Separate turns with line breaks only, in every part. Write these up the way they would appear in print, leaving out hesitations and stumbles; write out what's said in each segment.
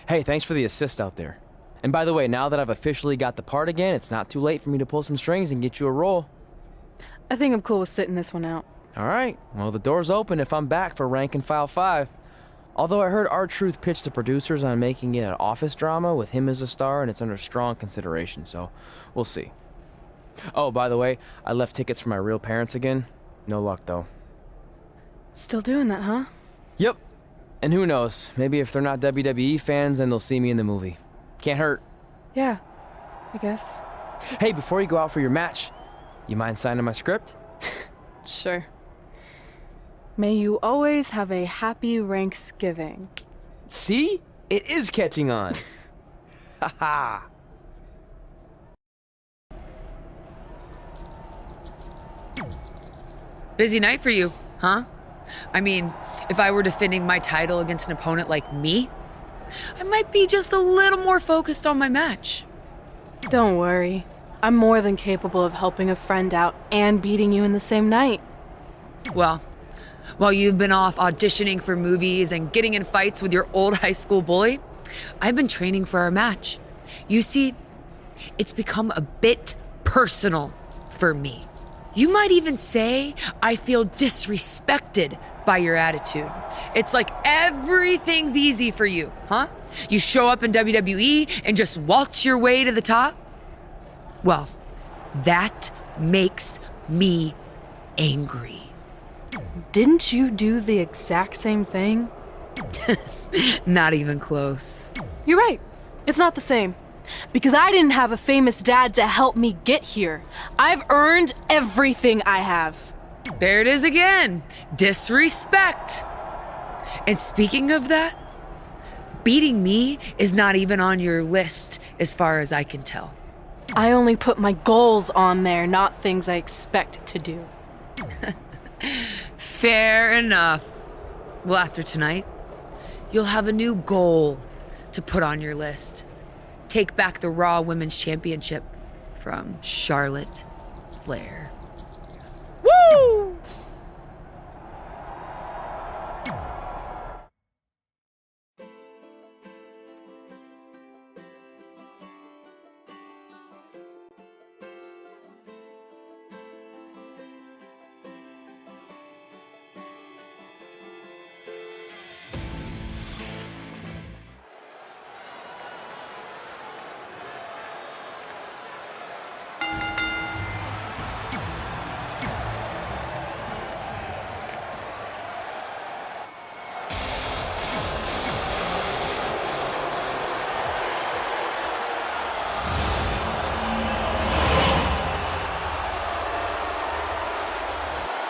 Hey, thanks for the assist out there. And by the way, now that I've officially got the part again, it's not too late for me to pull some strings and get you a role.
I think I'm cool with sitting this one out.
All right, well, the door's open if I'm back for Rank and File 5. Although I heard R-Truth pitch the producers on making it an office drama with him as a star, and it's under strong consideration, so we'll see. Oh, by the way, I left tickets for my real parents again. No luck, though.
Still doing that, huh?
Yep. And who knows, maybe if they're not WWE fans, then they'll see me in the movie. Can't hurt.
Yeah, I guess.
Hey, before you go out for your match, you mind signing my script?
Sure. May you always have a happy Ranksgiving.
See? It is catching on. Haha.
Busy night for you, huh? I mean, if I were defending my title against an opponent like me, I might be just a little more focused on my match.
Don't worry. I'm more than capable of helping a friend out and beating you in the same night.
Well, while you've been off auditioning for movies and getting in fights with your old high school bully, I've been training for our match. You see, it's become a bit personal for me. You might even say I feel disrespected by your attitude. It's like everything's easy for you, huh? You show up in WWE and just waltz your way to the top? Well, that makes me angry.
Didn't you do the exact same thing?
Not even close.
You're right. It's not the same. Because I didn't have a famous dad to help me get here. I've earned everything I have.
There it is again. Disrespect. And speaking of that, beating me is not even on your list as far as I can tell.
I only put my goals on there, not things I expect to do.
Fair enough. Well, after tonight, you'll have a new goal to put on your list. Take back the Raw Women's Championship from Charlotte Flair. Woo!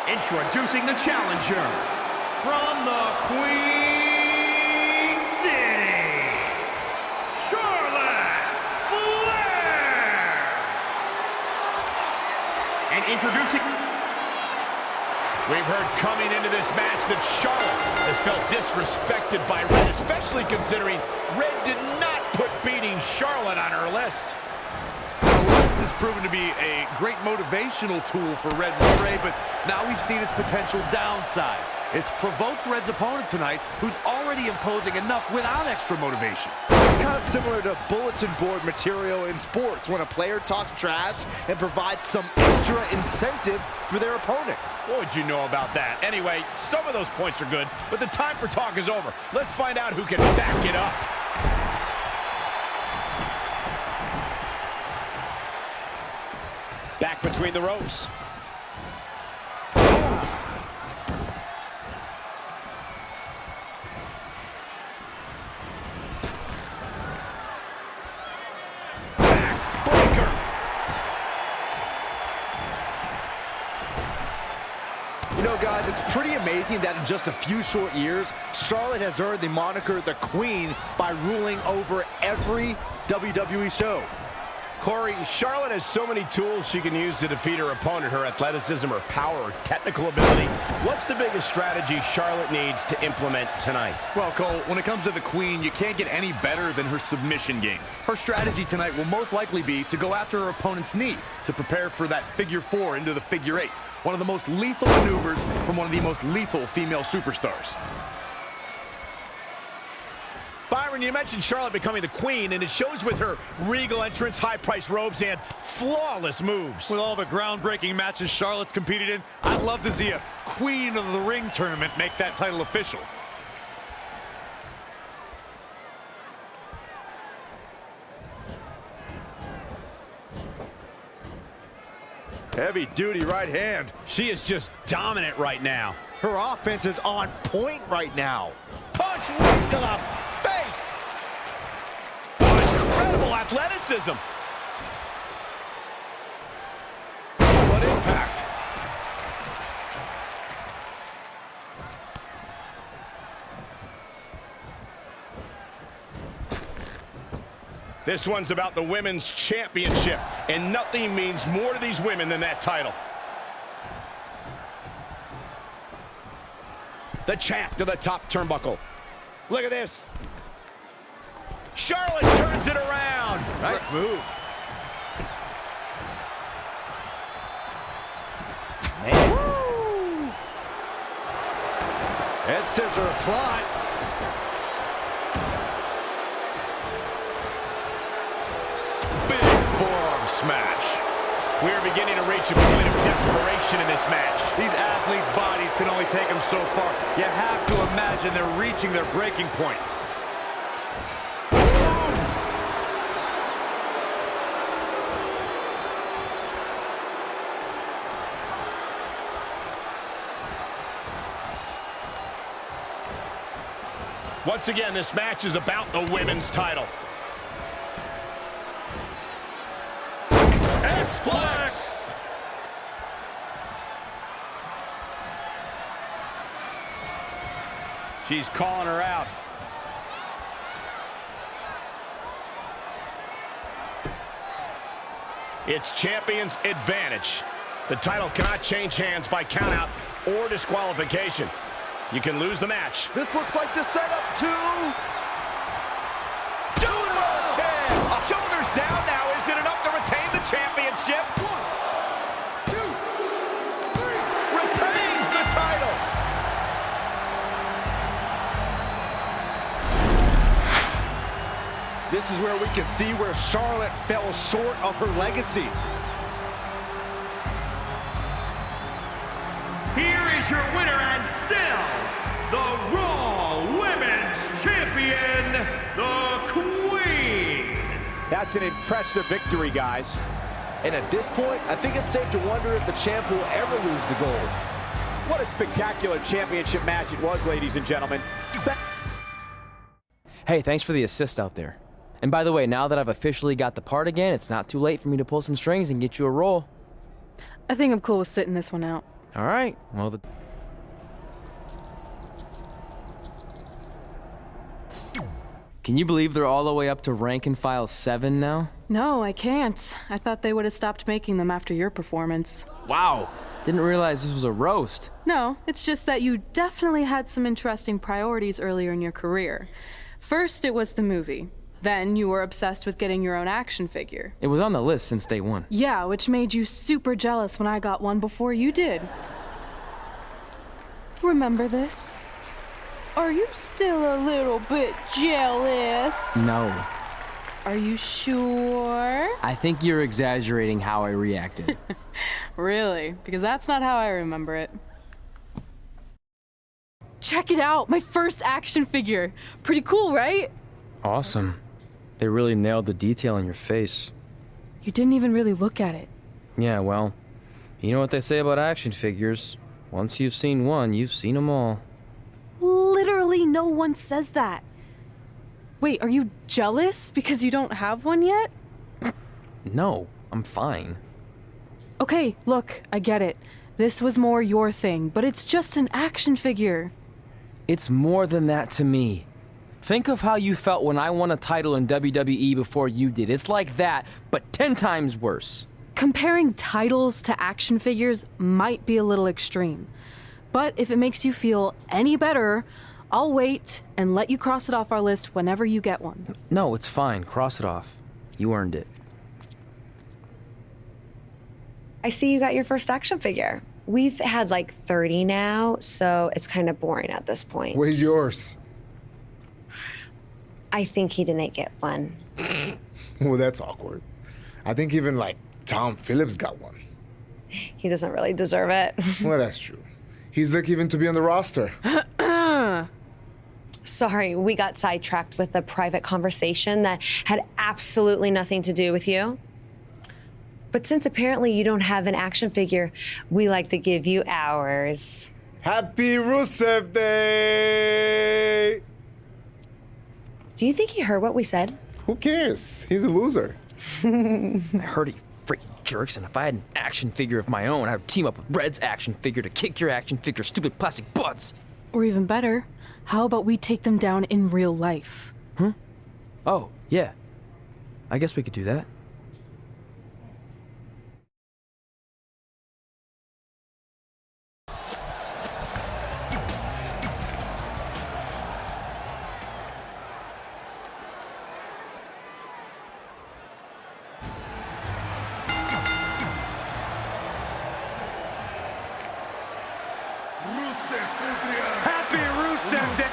Introducing the challenger from the Queen City, Charlotte Flair. And introducing...
We've heard coming into this match that Charlotte has felt disrespected by Red, especially considering Red did not put beating Charlotte on her list.
This has proven to be a great motivational tool for Red and Trey, but now we've seen its potential downside. It's provoked Red's opponent tonight, who's already imposing enough without extra motivation.
It's kind of similar to bulletin board material in sports, when a player talks trash and provides some extra incentive for their opponent.
What would you know about that? Anyway, some of those points are good, but the time for talk is over. Let's find out who can back it up. Back between the ropes. Backbreaker.
You know, guys, it's pretty amazing that in just a few short years, Charlotte has earned the moniker the Queen by ruling over every WWE show.
Corey, Charlotte has so many tools she can use to defeat her opponent. Her athleticism, her power, her technical ability. What's the biggest strategy Charlotte needs to implement tonight?
Well, Cole, when it comes to the Queen, you can't get any better than her submission game. Her strategy tonight will most likely be to go after her opponent's knee to prepare for that figure four into the figure eight. One of the most lethal maneuvers from one of the most lethal female superstars.
Byron Byron, you mentioned Charlotte becoming the queen, and it shows with her regal entrance, high-priced robes, and flawless moves.
With all the groundbreaking matches Charlotte's competed in, I'd love to see a Queen of the Ring tournament make that title official.
Heavy-duty right hand.
She is just dominant right now.
Her offense is on point right now.
Punch right to the face! Incredible athleticism. What impact. This one's about the Women's Championship, and nothing means more to these women than that title. The champ to the top turnbuckle. Look at this. Charlotte turns it around.
Nice move. Man. Woo! Head scissor applied.
Big forearm smash. We are beginning to reach a point of desperation in this match.
These athletes' bodies can only take them so far. You have to imagine they're reaching their breaking point.
Once again, this match is about the women's title. X-Plex! She's calling her out. It's champion's advantage. The title cannot change hands by countout or disqualification. You can lose the match.
This looks like the setup to...
Shoulders down now. Is it enough to retain the championship? 1, 2, 3. Retains the title.
This is where we can see where Charlotte fell short of her legacy.
Here is your winner and still the Raw Women's Champion, the Queen.
That's an impressive victory, guys. And at this point, I think it's safe to wonder if the champ will ever lose the gold. What a spectacular championship match it was, ladies and gentlemen.
Hey, thanks for the assist out there. And by the way, now that I've officially got the part again, it's not too late for me to pull some strings and get you a roll.
I think I'm cool with sitting this one out.
All right. Well, Can you believe they're all the way up to rank and file 7 now?
No, I can't. I thought they would have stopped making them after your performance.
Wow. Didn't realize this was a roast.
No, it's just that you definitely had some interesting priorities earlier in your career. First, it was the movie. Then you were obsessed with getting your own action figure.
It was on the list since day one.
Yeah, which made you super jealous when I got one before you did. Remember this? Are you still a little bit jealous?
No.
Are you sure?
I think you're exaggerating how I reacted.
Really? Because that's not how I remember it. Check it out! My first action figure! Pretty cool, right?
Awesome. They really nailed the detail in your face.
You didn't even really look at it.
Yeah, well, you know what they say about action figures. Once you've seen one, you've seen them all.
Literally no one says that. Wait, are you jealous because you don't have one yet?
No, I'm fine.
Okay, look, I get it. This was more your thing, but it's just an action figure.
It's more than that to me. Think of how you felt when I won a title in WWE before you did. It's like that, but 10 times worse.
Comparing titles to action figures might be a little extreme. But if it makes you feel any better, I'll wait and let you cross it off our list whenever you get one.
No, it's fine. Cross it off. You earned it.
I see you got your first action figure. We've had like 30 now, so it's kind of boring at this point.
Where's yours?
I think he didn't get one.
Well, that's awkward. I think even, like, Tom Phillips got one.
He doesn't really deserve it.
Well, that's true. He's lucky even to be on the roster.
Sorry, we got sidetracked with a private conversation that had absolutely nothing to do with you. But since apparently you don't have an action figure, we like to give you ours.
Happy Rusev Day!
Do you think he heard what we said?
Who cares? He's a loser.
I heard he freaking jerks, and if I had an action figure of my own, I would team up with Red's action figure to kick your action figure stupid plastic butts.
Or even better, how about we take them down in real life?
Huh? Oh, yeah. I guess we could do that.
Happy Rusev Day!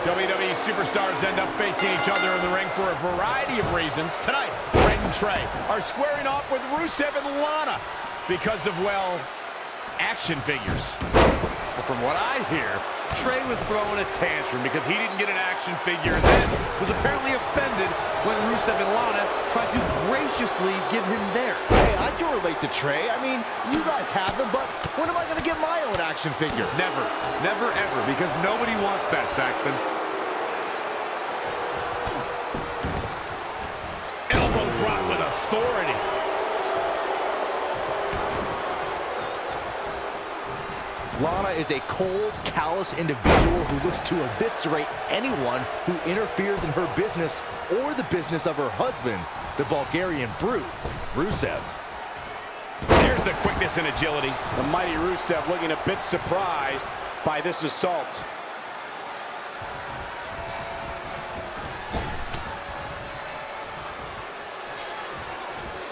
WWE superstars end up facing each other in the ring for a variety of reasons. Tonight, Red and Trey are squaring off with Rusev and Lana because of, well, action figures.
But from what I hear, Trey was throwing a tantrum because he didn't get an action figure and then was apparently offended when Rusev and Lana tried to graciously give him theirs.
Hey, I can relate to Trey. I mean, you guys have them, but when am I going to get my own action figure?
Never, never, ever, because nobody wants that, Saxton.
Elbow drop with authority.
Lana is a cold, callous individual who looks to eviscerate anyone who interferes in her business or the business of her husband, the Bulgarian brute, Rusev.
There's the quickness and agility. The mighty Rusev looking a bit surprised by this assault.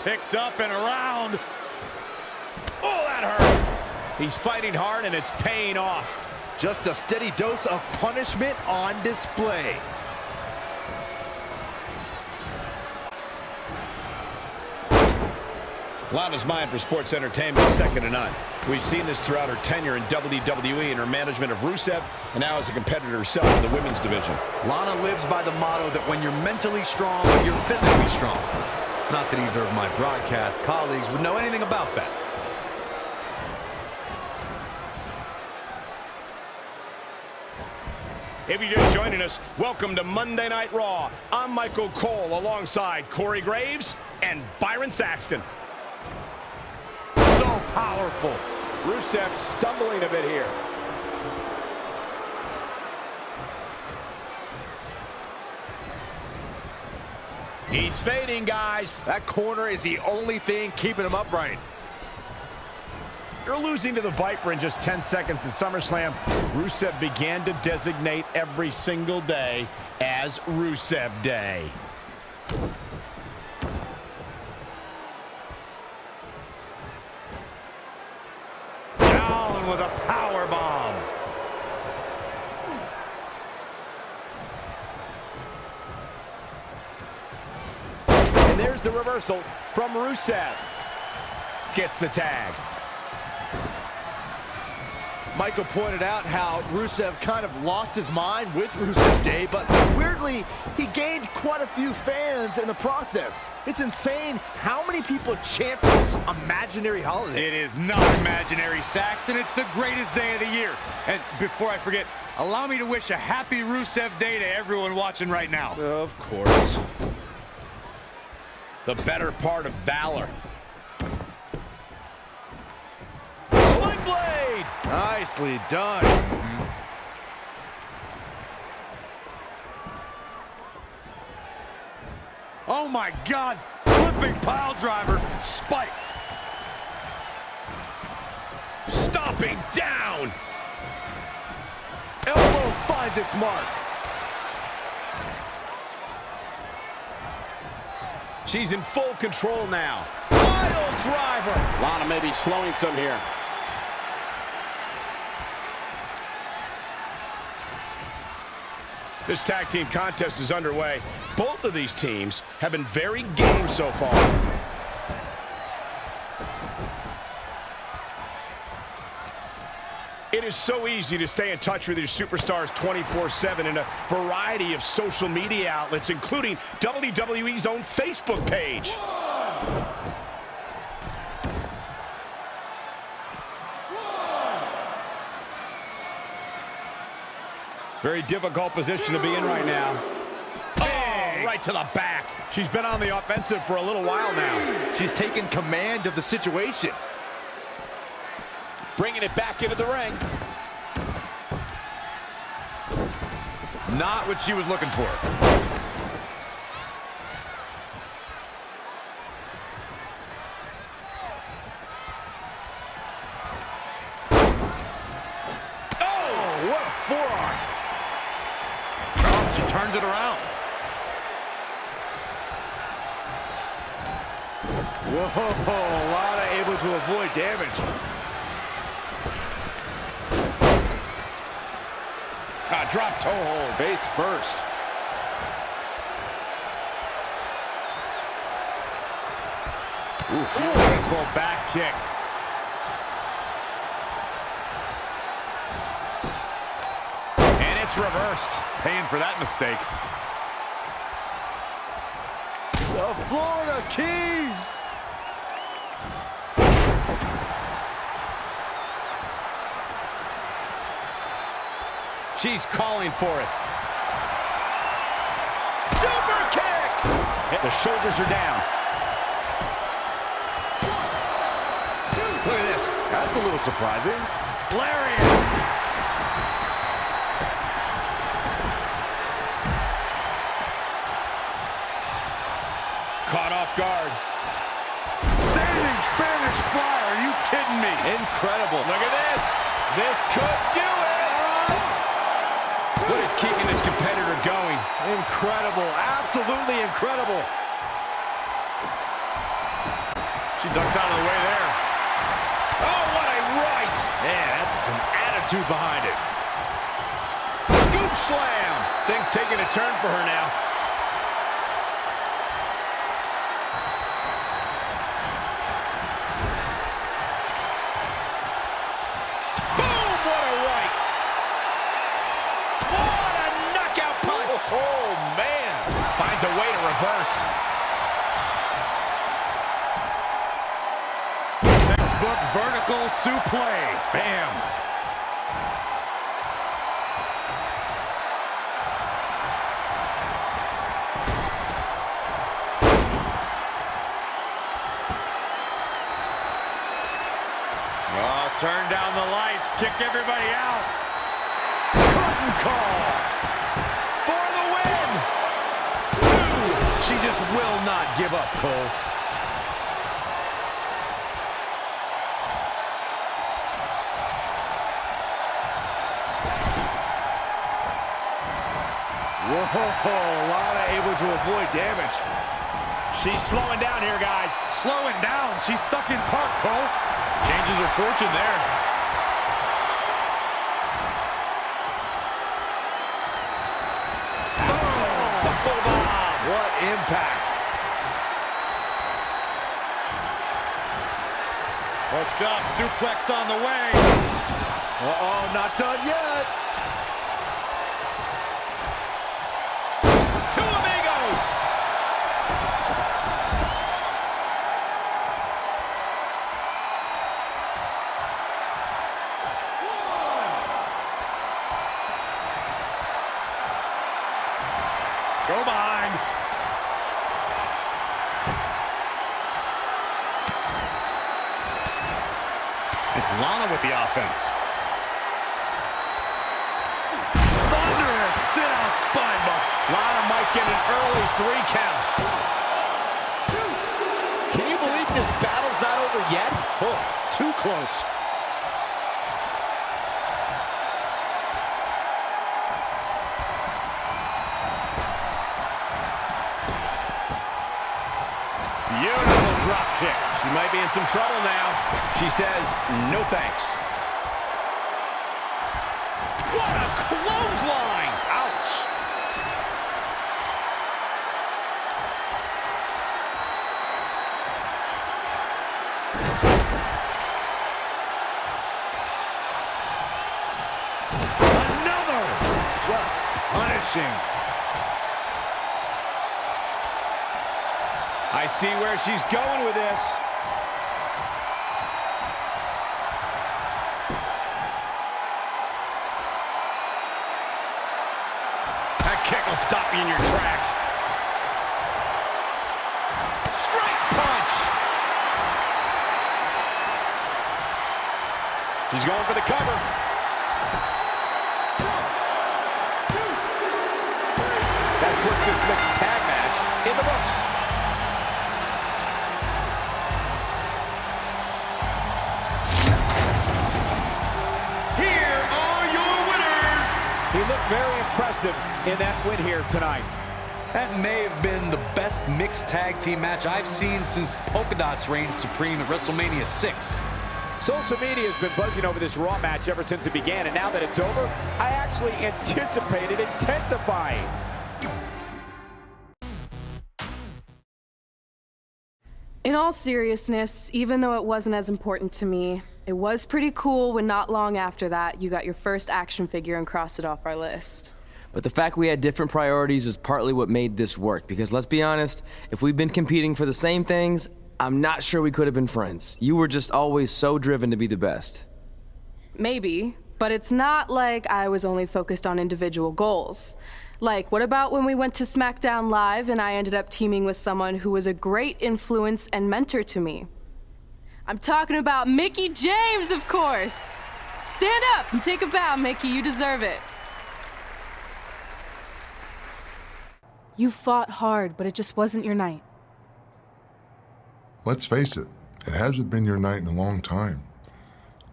Picked up and around. Oh, that hurt. He's fighting hard and it's paying off.
Just a steady dose of punishment on display.
Lana's mind for sports entertainment is second to none. We've seen this throughout her tenure in WWE and her management of Rusev, and now as a competitor herself in the women's division.
Lana lives by the motto that when you're mentally strong, you're physically strong. Not that either of my broadcast colleagues would know anything about that.
If you're just joining us, welcome to Monday Night Raw. I'm Michael Cole alongside Corey Graves and Byron Saxton.
So powerful.
Rusev stumbling a bit here. He's fading, guys.
That corner is the only thing keeping him upright.
You're losing to the Viper in just 10 seconds at SummerSlam. Rusev began to designate every single day as Rusev Day. Down with a power bomb. And there's the reversal from Rusev. Gets the tag.
Michael pointed out how Rusev kind of lost his mind with Rusev Day, but weirdly, he gained quite a few fans in the process. It's insane how many people chant for this imaginary holiday.
It is not imaginary, Saxton. It's the greatest day of the year. And before I forget, allow me to wish a happy Rusev Day to everyone watching right now.
Of course.
The better part of valor.
Blade! Nicely done. Oh my God! Flipping pile driver, spiked.
Stomping down.
Elbow finds its mark.
She's in full control now. Pile driver.
Lana may be slowing some here.
This tag team contest is underway. Both of these teams have been very game so far. It is so easy to stay in touch with your superstars 24/7 in a variety of social media outlets, including WWE's own Facebook page. Very difficult position to be in right now. Oh, right to the back. She's been on the offensive for a little while now.
She's taken command of the situation.
Bringing it back into the ring.
Not what she was looking for.
Oh, what a forearm.
Oh, she turns it around.
Whoa, Lana able to avoid damage.
Drop toe hold.
Face first.
Full back kick.
And it's reversed.
Paying for that mistake.
The Florida Keys.
She's calling for it. Super kick! The shoulders are down.
Look at this. That's a little surprising.
Lariat! Caught off guard.
Standing Spanish fly. Are you kidding me?
Incredible.
Look at this. This could do it. What is keeping this competitor going?
Incredible. Absolutely incredible.
She ducks out of the way there.
Oh, what a right!
Man, that's some attitude behind it.
Scoop slam! Things taking a turn for her now. Boom! What a right! What a knockout punch! Oh, man! Finds a way to reverse.
Textbook vertical suplex. Bam! Oh, turn down the lights. Kick everybody out. Curtain call. For the win. 2. She just will not give up, Cole.
Whoa, Lana able to avoid damage.
She's slowing down here, guys.
Slowing down. She's stuck in park, Cole. Changes her fortune there.
The full bomb.
What impact.
Hooked up. Suplex on the way.
Uh-oh, not done yet.
Two amigos.
Go behind. It's Lana with the offense. Thunderous sit-out spine buster.
Lana might get an early 3 count.
Can you believe this battle's not over yet?
Oh, too close.
Beautiful drop kick. She might be in some trouble now. She says, no thanks. What a clothesline! Ouch!
Another! Just punishing.
I see where she's going with this. That kick will stop you in your tracks. Straight punch. She's going for the cover. That puts this mixed tag match in the books.
He looked very impressive in that win here tonight.
That may have been the best mixed tag team match I've seen since Polka Dots reigned supreme at WrestleMania 6.
Social media has been buzzing over this Raw match ever since it began, and now that it's over, I actually anticipate it intensifying.
In all seriousness, even though it wasn't as important to me, it was pretty cool when not long after that, you got your first action figure and crossed it off our list.
But the fact we had different priorities is partly what made this work, because let's be honest, if we'd been competing for the same things, I'm not sure we could have been friends. You were just always so driven to be the best.
Maybe, but it's not like I was only focused on individual goals. Like, what about when we went to SmackDown Live and I ended up teaming with someone who was a great influence and mentor to me? I'm talking about Mickie James, of course. Stand up and take a bow, Mickie. You deserve it. You fought hard, but it just wasn't your night.
Let's face it, it hasn't been your night in a long time.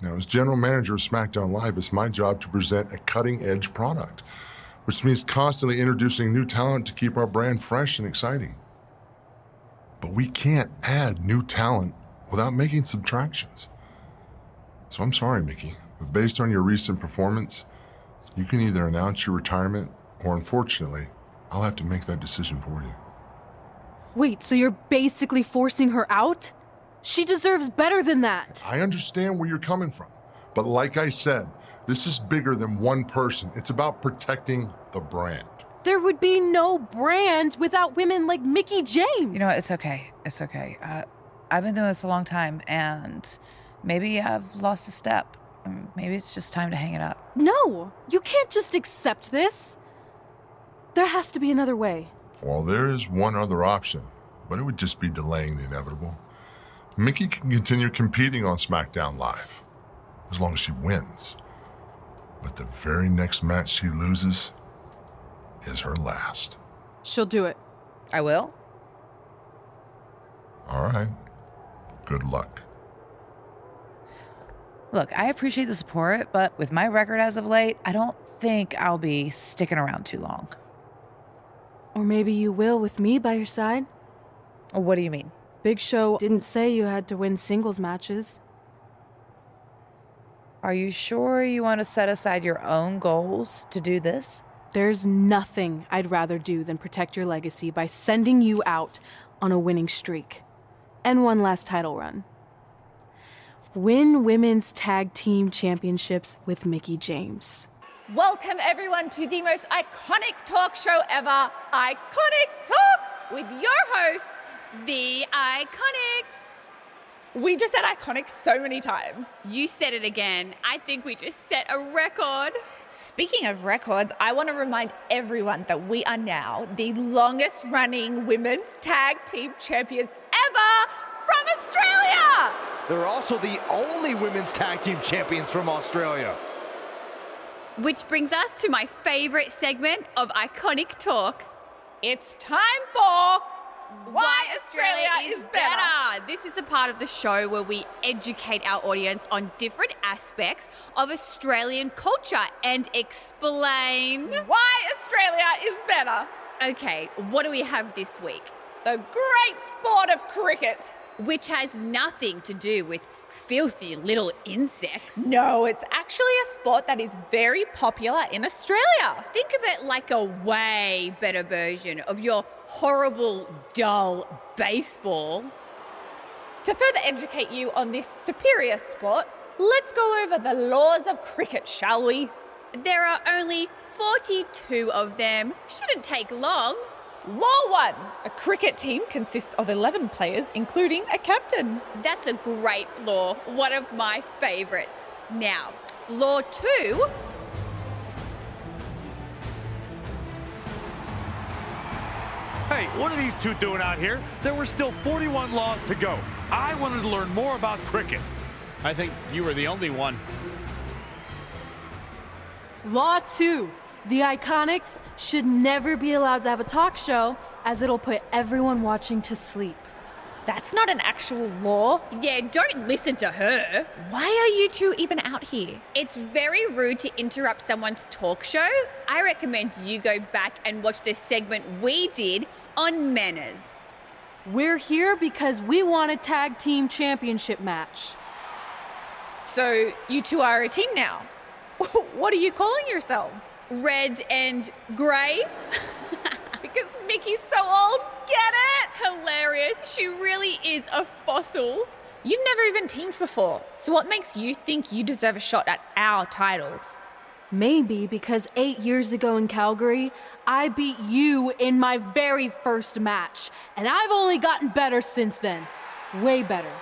Now, as general manager of SmackDown Live, it's my job to present a cutting-edge product, which means constantly introducing new talent to keep our brand fresh and exciting. But we can't add new talent without making subtractions. So I'm sorry, Mickie, but based on your recent performance, you can either announce your retirement or, unfortunately, I'll have to make that decision for you.
Wait, so you're basically forcing her out? She deserves better than that.
I understand where you're coming from, but like I said, this is bigger than one person. It's about protecting the brand.
There would be no brand without women like Mickie James.
You know what? It's okay. It's okay. I've been doing this a long time, and maybe I've lost a step. Maybe it's just time to hang it up.
No, you can't just accept this. There has to be another way.
Well, there is one other option, but it would just be delaying the inevitable. Mickie can continue competing on SmackDown Live, as long as she wins. But the very next match she loses is her last.
She'll do it.
I will?
All right. Good luck.
Look, I appreciate the support, but with my record as of late, I don't think I'll be sticking around too long.
Or maybe you will with me by your side.
What do you mean?
Big Show didn't say you had to win singles matches.
Are you sure you want to set aside your own goals to do this?
There's nothing I'd rather do than protect your legacy by sending you out on a winning streak. And one last title run. Win women's tag team championships with Mickie James.
Welcome everyone to the most iconic talk show ever, Iconic Talk, with your hosts,
The Iconics.
We just said iconic so many times.
You said it again. I think we just set a record.
Speaking of records, I want to remind everyone that we are now the longest running women's tag team champions ever from Australia.
They're also the only women's tag team champions from Australia.
Which brings us to my favorite segment of Iconic Talk.
It's time for Why Australia is Better.
This is a part of the show where we educate our audience on different aspects of Australian culture and explain
why Australia is better.
Okay, what do we have this week?
the great sport of cricket.
Which has nothing to do with filthy little insects.
No, it's actually a sport that is very popular in Australia.
Think of it like a way better version of your horrible, dull baseball.
To further educate you on this superior sport, let's go over the laws of cricket, shall we?
There are only 42 of them. Shouldn't take long.
Law 1. A cricket team consists of 11 players, including a captain.
That's a great law. One of my favorites. Now, Law 2.
Hey, what are these two doing out here? There were still 41 laws to go. I wanted to learn more about cricket.
I think you were the only one.
Law 2. The Iconics should never be allowed to have a talk show, as it'll put everyone watching to sleep.
That's not an actual law.
Yeah, don't listen to her.
Why are you two even out here?
It's very rude to interrupt someone's talk show. I recommend you go back and watch the segment we did on manners.
We're here because we want a tag team championship match.
So you two are a team now. What are you calling yourselves?
Red and grey?
Because Mickey's so old, get it?
Hilarious. She really is a fossil.
You've never even teamed before, so what makes you think you deserve a shot at our titles?
Maybe because 8 years ago in Calgary, I beat you in my very first match, and I've only gotten better since then. Way better.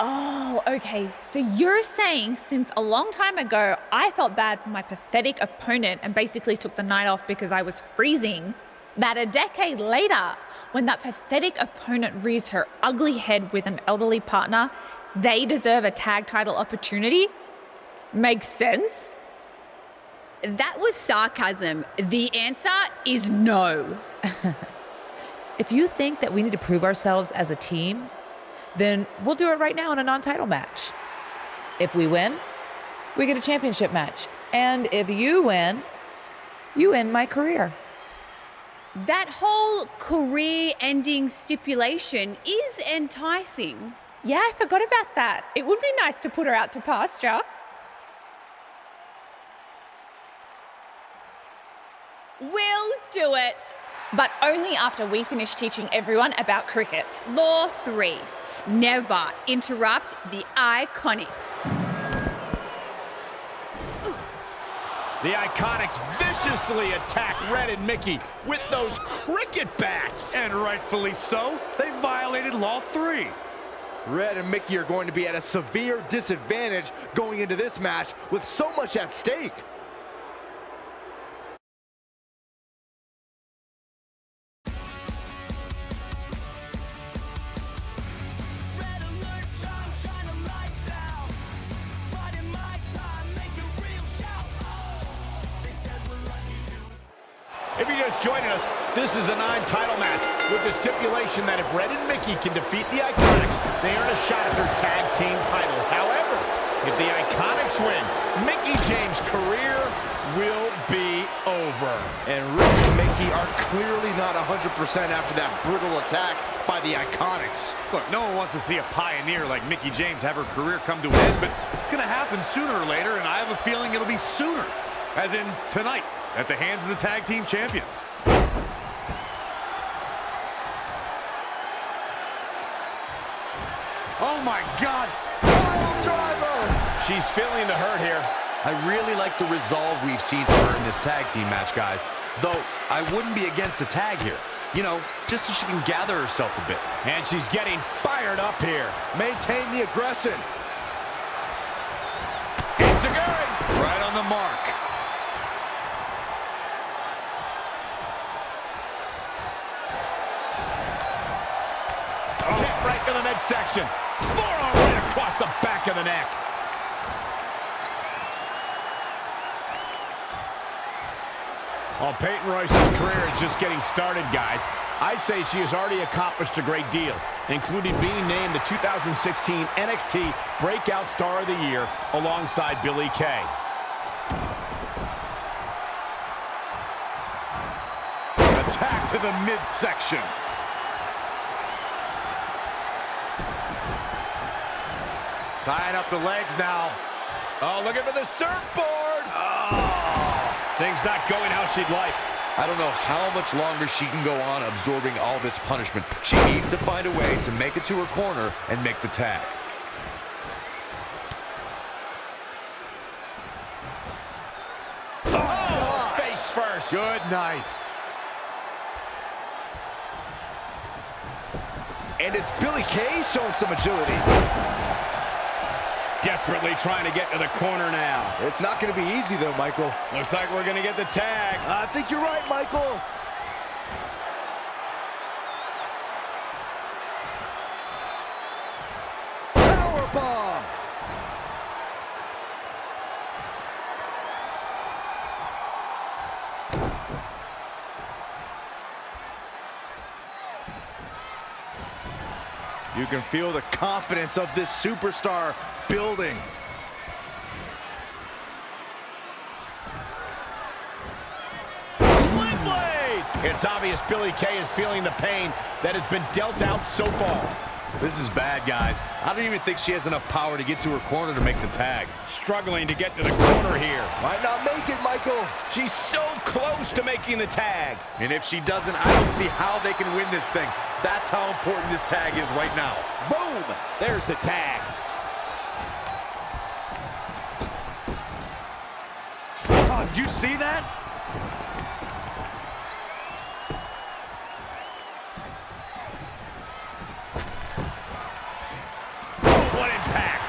Oh, okay. So you're saying since a long time ago, I felt bad for my pathetic opponent and basically took the night off because I was freezing, that a decade later, when that pathetic opponent rears her ugly head with an elderly partner, they deserve a tag title opportunity? Makes sense?
That was sarcasm. The answer is no.
If you think that we need to prove ourselves as a team, then we'll do it right now in a non-title match. If we win, we get a championship match. And if you win, you end my career.
That whole career-ending stipulation is enticing.
Yeah, I forgot about that. It would be nice to put her out to pasture.
We'll do it.
But only after we finish teaching everyone about cricket.
Law 3. Never interrupt the Iconics.
The Iconics viciously attack Red and Mickey with those cricket bats.
And rightfully so, they violated Law 3.
Red and Mickey are going to be at a severe disadvantage going into this match with so much at stake.
If you're just joining us, this is a 9-title match with the stipulation that if Red and Mickey can defeat the Iconics, they earn a shot at their tag team titles. However, if the Iconics win, Mickey James' career will be over.
And Red and Mickey are clearly not 100% after that brutal attack by the Iconics.
Look, no one wants to see a pioneer like Mickey James have her career come to an end, but it's going to happen sooner or later, and I have a feeling it'll be sooner, as in tonight, at the hands of the tag team champions. Oh my God!
Pile driver!
She's feeling the hurt here.
I really like the resolve we've seen from her in this tag team match, guys. Though, I wouldn't be against the tag here. You know, just so she can gather herself a bit.
And she's getting fired up here.
Maintain the aggression.
It's a good.
Right on the mark.
Kick right to the midsection. Forearm right across the back of the neck. Well, Peyton Royce's career is just getting started, guys. I'd say she has already accomplished a great deal, including being named the 2016 NXT Breakout Star of the Year alongside Billie Kay.
Attack to the midsection.
Tying up the legs now. Oh, looking for the surfboard. Oh, things not going how she'd like.
I don't know how much longer she can go on absorbing all this punishment. She needs to find a way to make it to her corner and make the tag.
Oh, face first. Good night.
And it's Billie Kay showing some agility.
Desperately trying to get to the corner now.
It's not going to be easy, though, Michael.
Looks like we're going to get the tag.
I think you're right, Michael. Powerbomb. You can feel the confidence of this superstar building.
Sling blade! It's obvious Billie Kay is feeling the pain that has been dealt out so far.
This is bad, guys. I don't even think she has enough power to get to her corner to make the tag.
Struggling to get to the corner here.
Might not make it, Michael.
She's so close to making the tag.
And if she doesn't, I don't see how they can win this thing. That's how important this tag is right now.
Boom! There's the tag. Oh, did you see that? Oh, what impact!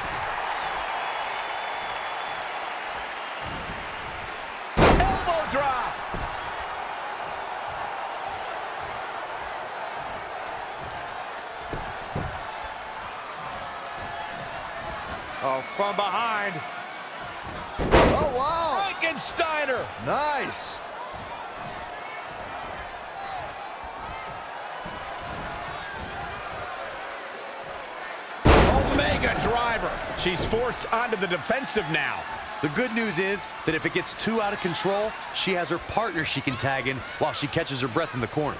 Elbow drop! Oh, from behind.
Oh, wow.
Frankensteiner.
Nice.
Omega driver. She's forced onto the defensive now.
The good news is that if it gets too out of control, she has her partner she can tag in while she catches her breath in the corner.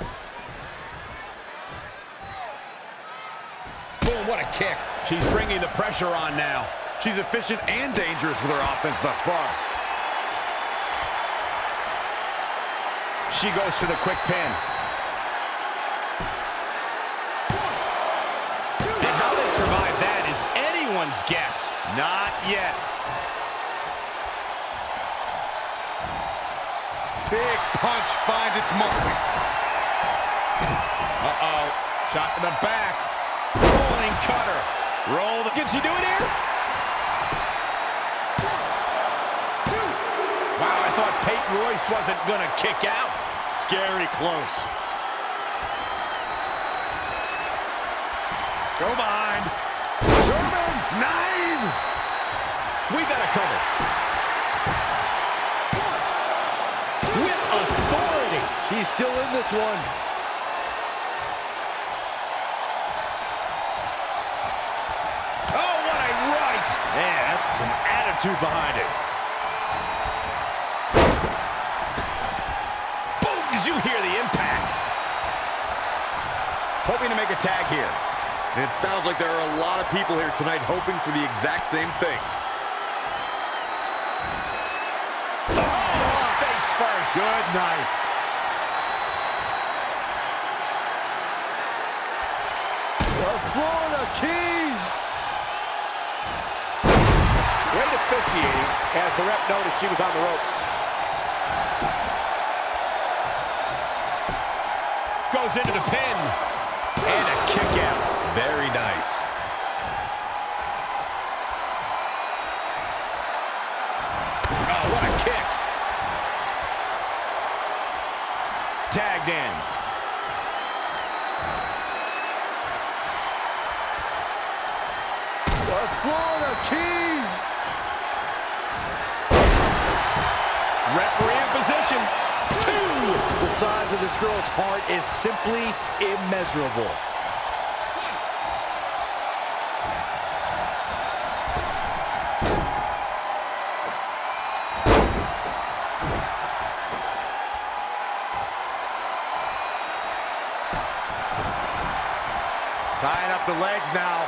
Boom, what a kick. She's bringing the pressure on now.
She's efficient and dangerous with her offense thus far.
She goes for the quick pin. And how they survive that is anyone's guess. Not yet.
Big punch finds its mark.
Uh-oh. Shot to the back. Rolling cutter. Roll. Can she do it here? Wow, I thought Peyton Royce wasn't going to kick out.
Scary close.
Go behind. Sherman. 9. We got a cover. With authority.
She's still in this one.
Oh, what a right.
Man, that's some attitude behind it.
Boom, did you hear the impact? Hoping to make a tag here.
And it sounds like there are a lot of people here tonight hoping for the exact same thing.
Oh, face first.
Good night.
The Florida Keys.
Great officiating as the ref noticed she was on the ropes.
Goes into the pin. And a kick out.
Very nice.
Oh, what a kick. Tagged in.
The Florida Keys.
Referee in position. 2.
The size of this girl's heart is simply immeasurable.
Tying up the legs now.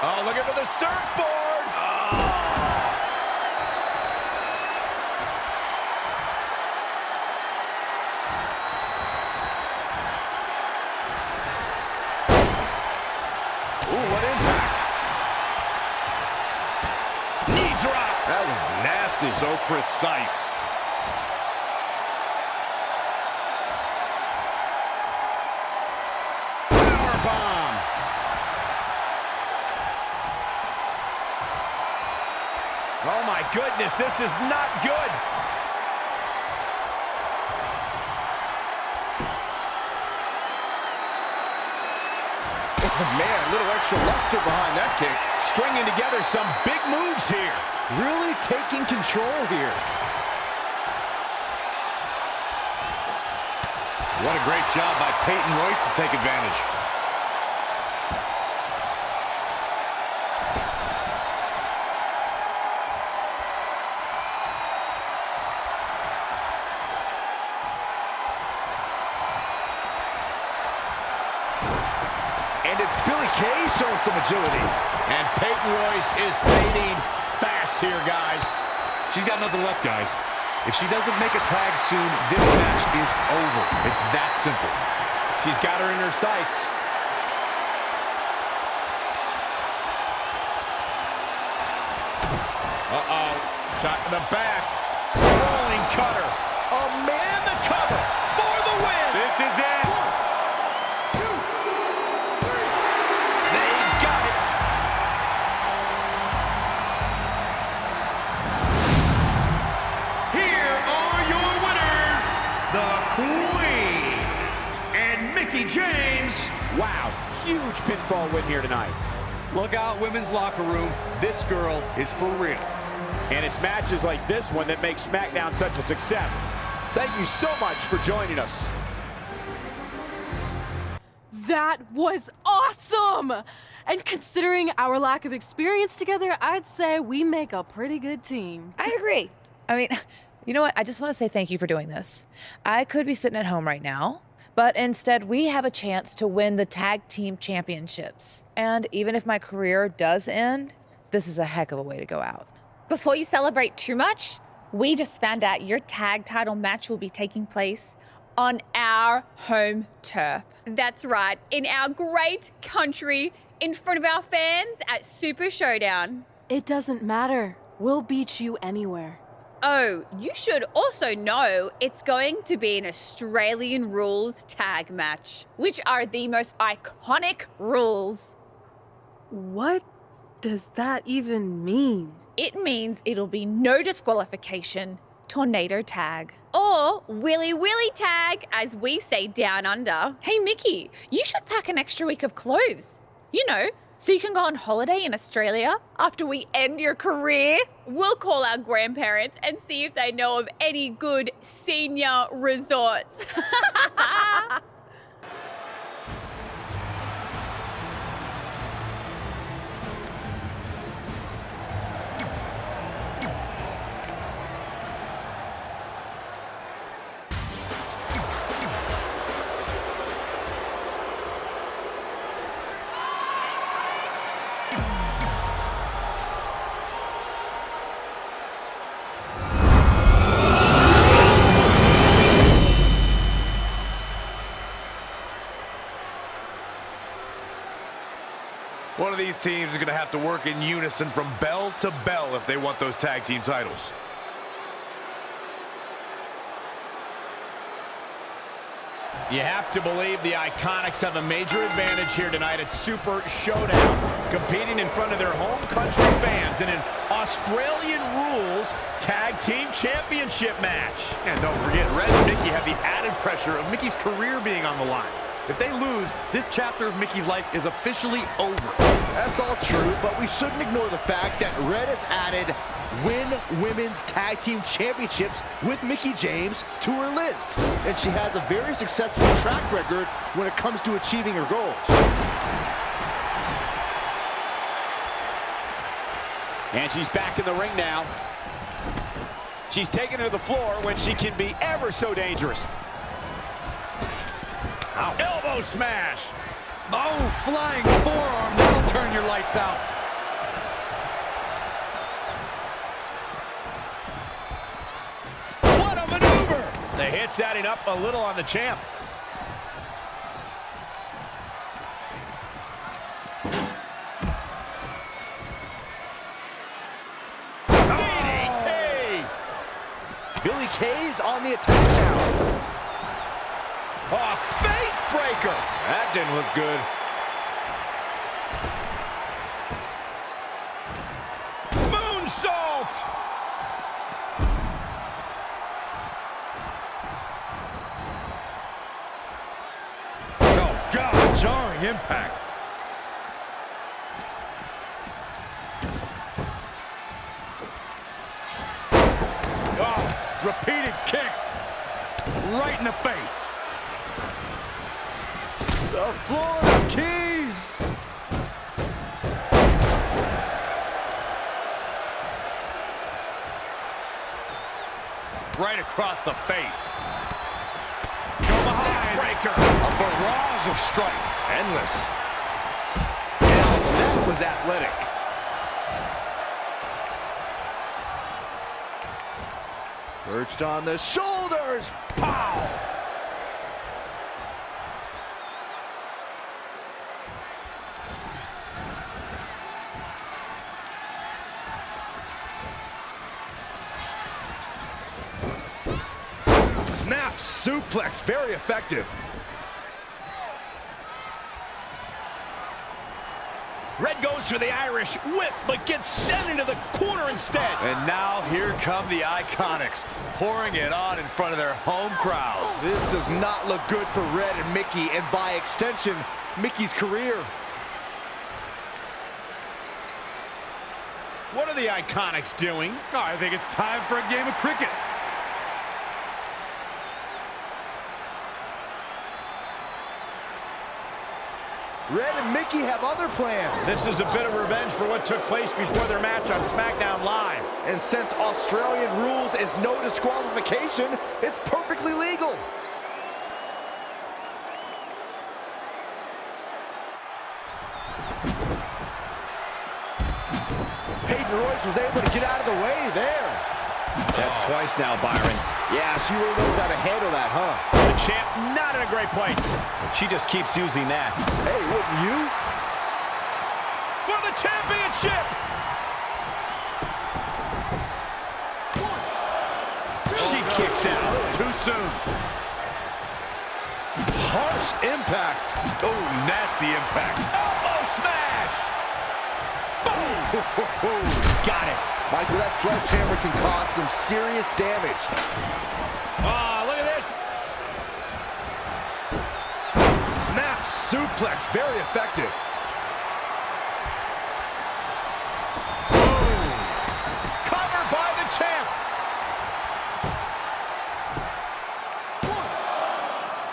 Oh, looking for the surfboard. Ooh, what impact. Knee drop.
That was nasty. So precise.
Powerbomb. Oh my goodness, this is not good.
Man, a little extra luster behind that kick.
Stringing together some big moves here.
Really taking control here.
What a great job by Peyton Royce to take advantage.
And it's Billy Kay showing some agility. And Peyton Royce is fading fast here, guys.
She's got nothing left, guys. If she doesn't make a tag soon, this match is over. It's that simple.
She's got her in her sights. Uh-oh. Shot in the back. Rolling cutter. A man the cover for the win. This is it. 1, 2, 3. They got it.
Here are your winners, the Queen and Mickie James.
Wow, huge pinfall win here tonight.
Look out, women's locker room. This girl is for real.
And it's matches like this one that make SmackDown such a success. Thank you so much for joining us.
That was awesome! And considering our lack of experience together, I'd say we make a pretty good team.
I agree. I mean, you know what? I just want to say thank you for doing this. I could be sitting at home right now, but instead we have a chance to win the tag team championships. And even if my career does end, this is a heck of a way to go out.
Before you celebrate too much, we just found out your tag title match will be taking place on our home turf.
That's right, in our great country, in front of our fans at Super Showdown.
It doesn't matter. We'll beat you anywhere.
Oh, you should also know it's going to be an Australian rules tag match.
Which are the most iconic rules.
What does that even mean?
It means it'll be no disqualification, tornado tag.
Or Willy Willy tag, as we say down under.
Hey, Mickie, you should pack an extra week of clothes. You know, so you can go on holiday in Australia after we end your career.
We'll call our grandparents and see if they know of any good senior resorts.
One of these teams is going to have to work in unison from bell to bell if they want those tag team titles.
You have to believe the Iconics have a major advantage here tonight at Super Showdown, competing in front of their home country fans in an Australian rules tag team championship match.
And don't forget, Red and Mickie have the added pressure of Mickie's career being on the line. If they lose, this chapter of Mickie's life is officially over.
That's all true, but we shouldn't ignore the fact that Red has added win women's tag team championships with Mickie James to her list. And she has a very successful track record when it comes to achieving her goals.
And she's back in the ring now. She's taken her to the floor when she can be ever so dangerous.
Ow. Elbow smash.
Oh, flying forearm. That'll turn your lights out.
The hit's adding up a little on the champ. DDT!
Billy Kay's on the attack now.
A face breaker. That didn't look good. Moonsault!
Oh, God, jarring impact. Oh, repeated kicks right in the face.
The Florida Keys.
Right across the face. Go behind. Breaker. A barrage of strikes.
Endless. Now that was athletic.
Perched on the shoulders. Pow!
Snap suplex. Very effective.
Red goes for the Irish whip, but gets sent into the corner instead.
And now here come the Iconics, pouring it on in front of their home crowd.
This does not look good for Red and Mickey, and by extension, Mickey's career.
What are the Iconics doing?
Oh, I think it's time for a game of cricket.
Red and Mickey have other plans.
This is a bit of revenge for what took place before their match on SmackDown Live.
And since Australian rules is no disqualification, it's perfectly legal. Peyton Royce was able to get out of the way there.
That's twice now, Byron.
Yeah, she really knows how to handle that, huh?
The champ not in a great place. She just keeps using that.
Hey, wouldn't you?
For the championship! She kicks out too soon.
Harsh impact. Oh, nasty impact.
Elbow smash! Boom! Got it.
Michael, that sledgehammer can cause some serious damage.
Oh, look at this.
Snap suplex. Very effective.
Boom! Covered by the champ. 1,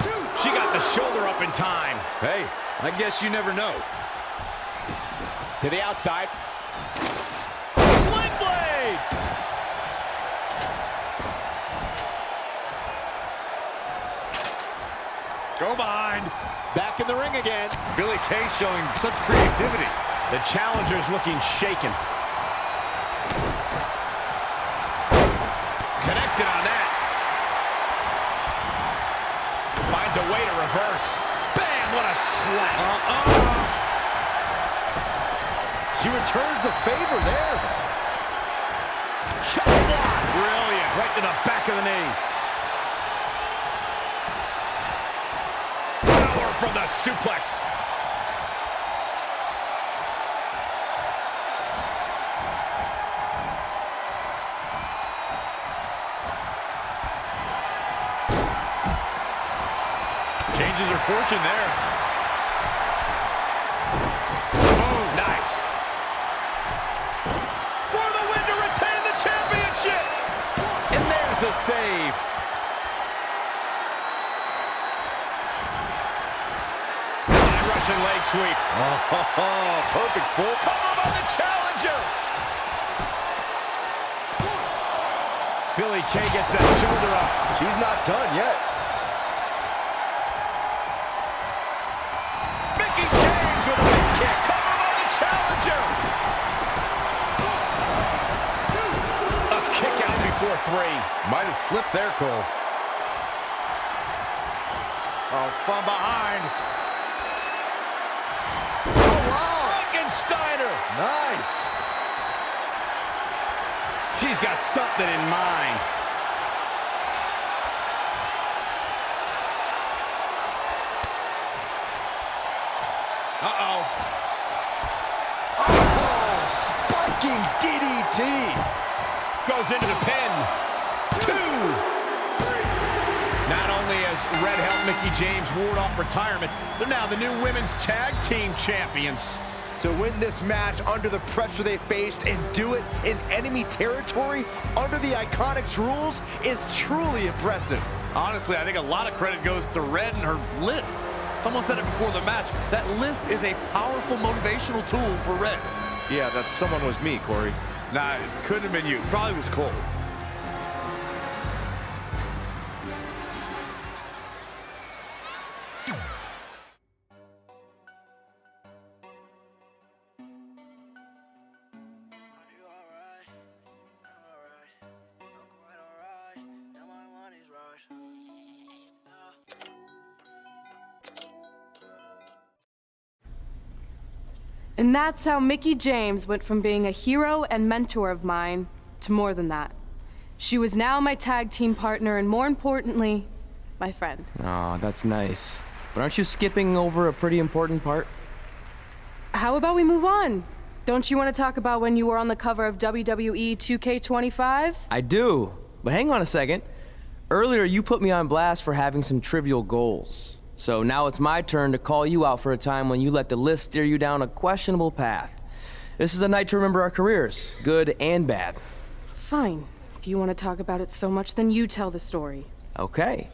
2. She got the shoulder up in time.
Hey, I guess you never know.
To the outside. Sling blade!
Go behind.
Back in the ring again.
Billy Kay showing such creativity.
The challenger's looking shaken. Connected on that. Finds a way to reverse. Bam! What a slap.
She returns the favor there.
Chop block. Brilliant. Right to the back of the knee. Power from the suplex. Changes her fortune there. Boom. Nice. For the win to retain the championship. And there's the save. Side Russian leg sweep.
Oh, perfect full.
Cover by the challenger. Billy Kay gets that shoulder up.
She's not done yet.
Mickey James with a big kick. Cover by the challenger. 1, 2. A kick out before 3.
Might have slipped there, Cole.
Oh, from behind.
Oh, wow.
Frankensteiner.
Nice.
She's got something in mind. Uh-oh.
Oh, spiking DDT.
Goes into the pin. 2. Not only has Red helped Mickie James ward off retirement, they're now the new women's tag team champions.
To win this match under the pressure they faced and do it in enemy territory under the Iconics rules is truly impressive.
Honestly, I think a lot of credit goes to Red and her list. Someone said it before the match, that list is a powerful motivational tool for Red.
Yeah, that someone was me, Corey.
Nah, it couldn't have been you. Probably was Cole.
And that's how Mickie James went from being a hero and mentor of mine to more than that. She was now my tag team partner and, more importantly, my friend.
Aw, that's nice. But aren't you skipping over a pretty important part?
How about we move on? Don't you want to talk about when you were on the cover of WWE 2K20?
I do, but hang on a second. Earlier, you put me on blast for having some trivial goals. So now it's my turn to call you out for a time when you let the list steer you down a questionable path. This is a night to remember our careers, good and bad.
Fine. If you want to talk about it so much, then you tell the story.
Okay.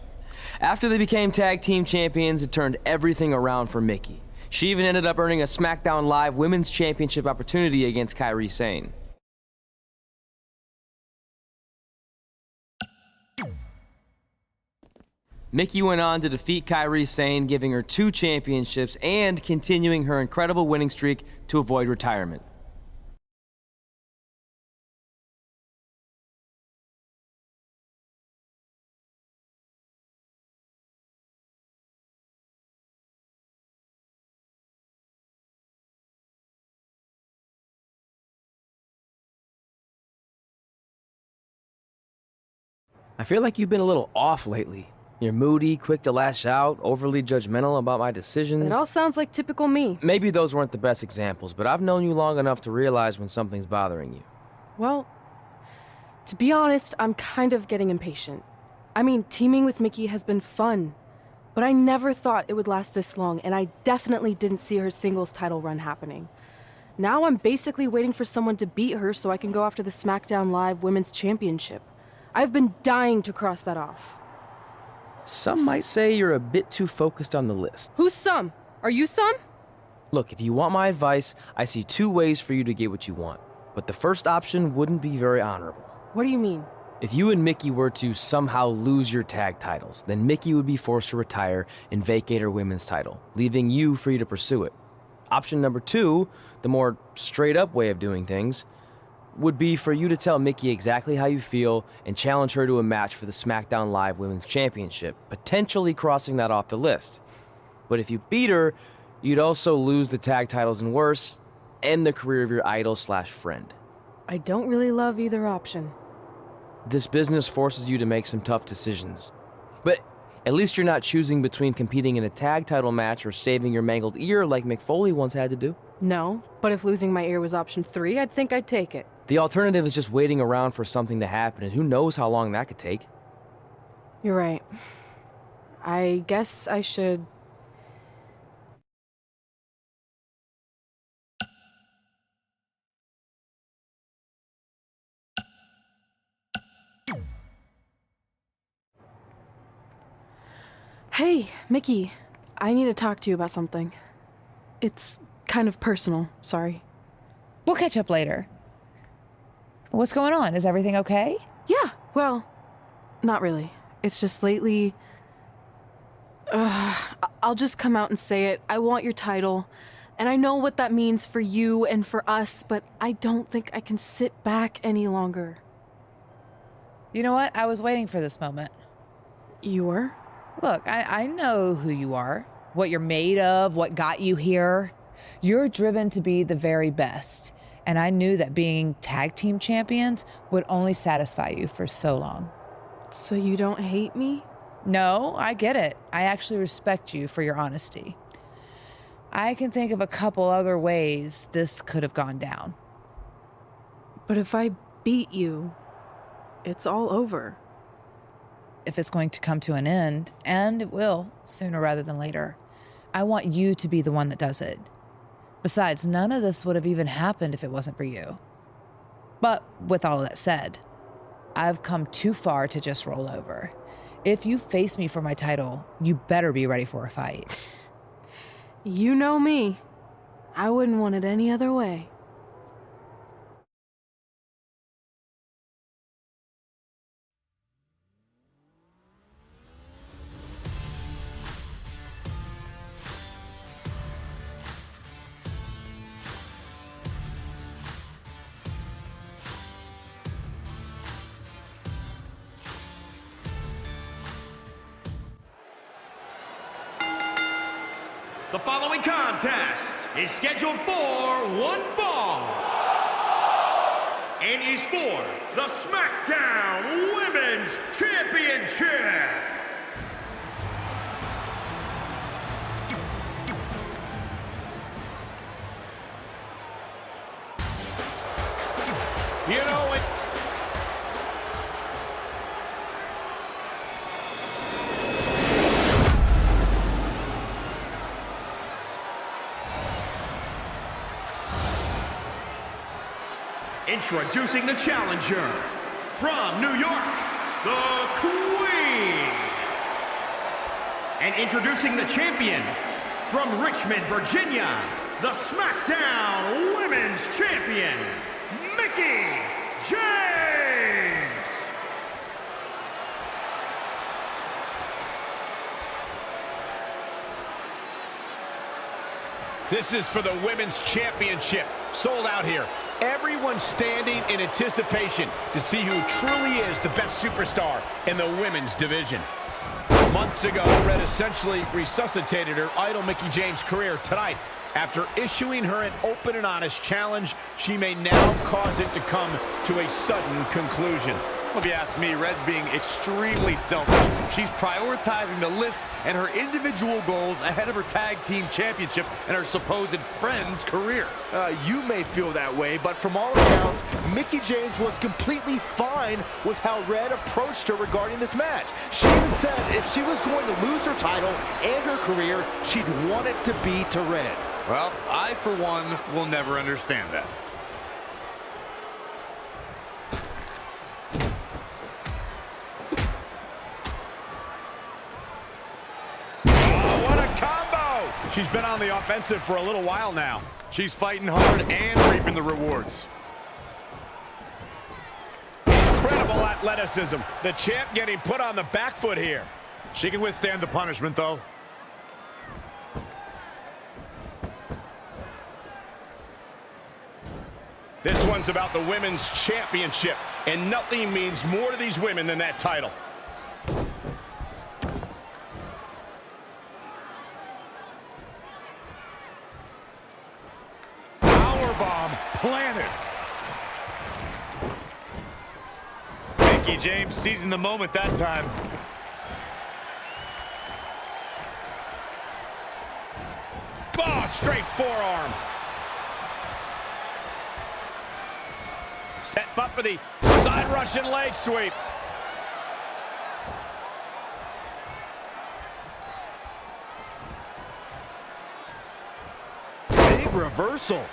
After they became tag team champions, it turned everything around for Mickie. She even ended up earning a SmackDown Live Women's Championship opportunity against Kairi Sane. Mickie went on to defeat Kairi Sane, giving her 2 championships and continuing her incredible winning streak to avoid retirement. I feel like you've been a little off lately. You're moody, quick to lash out, overly judgmental about my decisions.
It all sounds like typical me.
Maybe those weren't the best examples, but I've known you long enough to realize when something's bothering you.
Well, to be honest, I'm kind of getting impatient. I mean, teaming with Mickie has been fun, but I never thought it would last this long, and I definitely didn't see her singles title run happening. Now I'm basically waiting for someone to beat her so I can go after the SmackDown Live Women's Championship. I've been dying to cross that off.
Some might say you're a bit too focused on the list.
Who's some? Are you some?
Look, if you want my advice, I see 2 ways for you to get what you want. But the first option wouldn't be very honorable.
What do you mean?
If you and Mickie were to somehow lose your tag titles, then Mickie would be forced to retire and vacate her women's title, leaving you free to pursue it. Option number 2, the more straight-up way of doing things, would be for you to tell Mickie exactly how you feel and challenge her to a match for the SmackDown Live Women's Championship, potentially crossing that off the list. But if you beat her, you'd also lose the tag titles and worse, end the career of your idol/friend.
I don't really love either option.
This business forces you to make some tough decisions. But at least you're not choosing between competing in a tag title match or saving your mangled ear like Mick Foley once had to do.
No, but if losing my ear was option 3, I'd think I'd take it.
The alternative is just waiting around for something to happen, and who knows how long that could take.
You're right. I guess I should... Hey, Mickie. I need to talk to you about something. It's kind of personal, sorry.
We'll catch up later. What's going on? Is everything okay?
Yeah, well, not really. It's just lately... I'll just come out and say it. I want your title. And I know what that means for you and for us, but I don't think I can sit back any longer.
You know what? I was waiting for this moment.
You were?
Look, I know who you are, what you're made of, what got you here. You're driven to be the very best. And I knew that being tag team champions would only satisfy you for so long.
So you don't hate me?
No, I get it. I actually respect you for your honesty. I can think of a couple other ways this could have gone down.
But if I beat you, it's all over.
If it's going to come to an end, and it will, sooner rather than later, I want you to be the one that does it. Besides, none of this would have even happened if it wasn't for you. But with all that said, I've come too far to just roll over. If you face me for my title, you better be ready for a fight.
You know me. I wouldn't want it any other way.
The following contest is scheduled for one fall and is for the SmackDown Women's Championship.
You know it.
Introducing the challenger from New York, the Queen. And introducing the champion from Richmond, Virginia, the SmackDown Women's Champion, Mickie James.
This is for the Women's Championship. Sold out here. Everyone's standing in anticipation to see who truly is the best superstar in the women's division. Months ago, Red essentially resuscitated her idol Mickie James' career. Tonight, after issuing her an open and honest challenge, she may now cause it to come to a sudden conclusion.
If you ask me, Red's being extremely selfish. She's prioritizing the list and her individual goals ahead of her tag team championship and her supposed friend's career.
You may feel that way, but from all accounts, Mickie James was completely fine with how Red approached her regarding this match. She even said if she was going to lose her title and her career, she'd want it to be to Red.
Well, I, for one, will never understand that.
She's been on the offensive for a little while now.
She's fighting hard and reaping the rewards.
Incredible athleticism. The champ getting put on the back foot here.
She can withstand the punishment, though.
This one's about the Women's Championship, and nothing means more to these women than that title.
Planted. Mickie James seizing the moment that time.
Oh, straight forearm. Set up for the side Russian leg sweep.
Big reversal.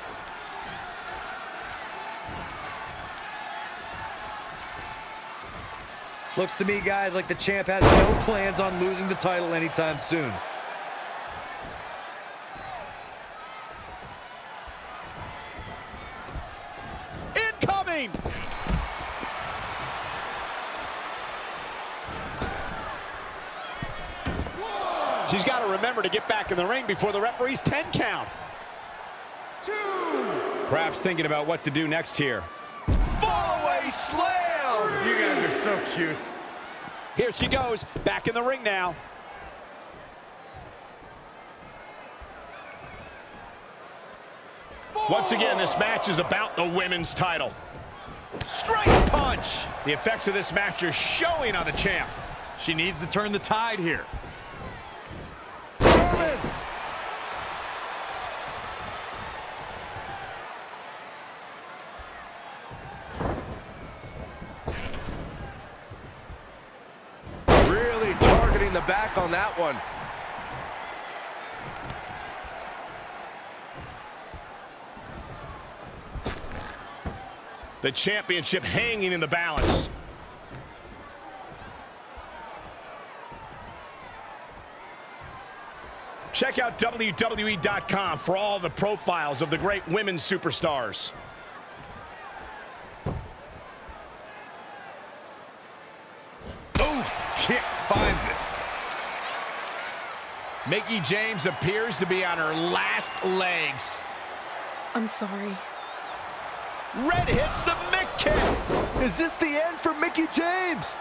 Looks to me, guys, like the champ has no plans on losing the title anytime soon.
Incoming! She's got to remember to get back in the ring before the referee's 10 count. 2. Perhaps thinking about what to do next here.
Fallaway slam!
You guys are so cute. Here she goes, back in the ring now. Once again, this match is about the women's title.
Straight punch.
The effects of this match are showing on the champ.
She needs to turn the tide here.
German. Really targeting the back on that one.
The championship hanging in the balance. Check out WWE.com for all the profiles of the great women's superstars.
Oof, kick finds it.
Mickie James appears to be on her last legs.
I'm sorry.
Red hits the Mick kick.
Is this the end for Mickie James?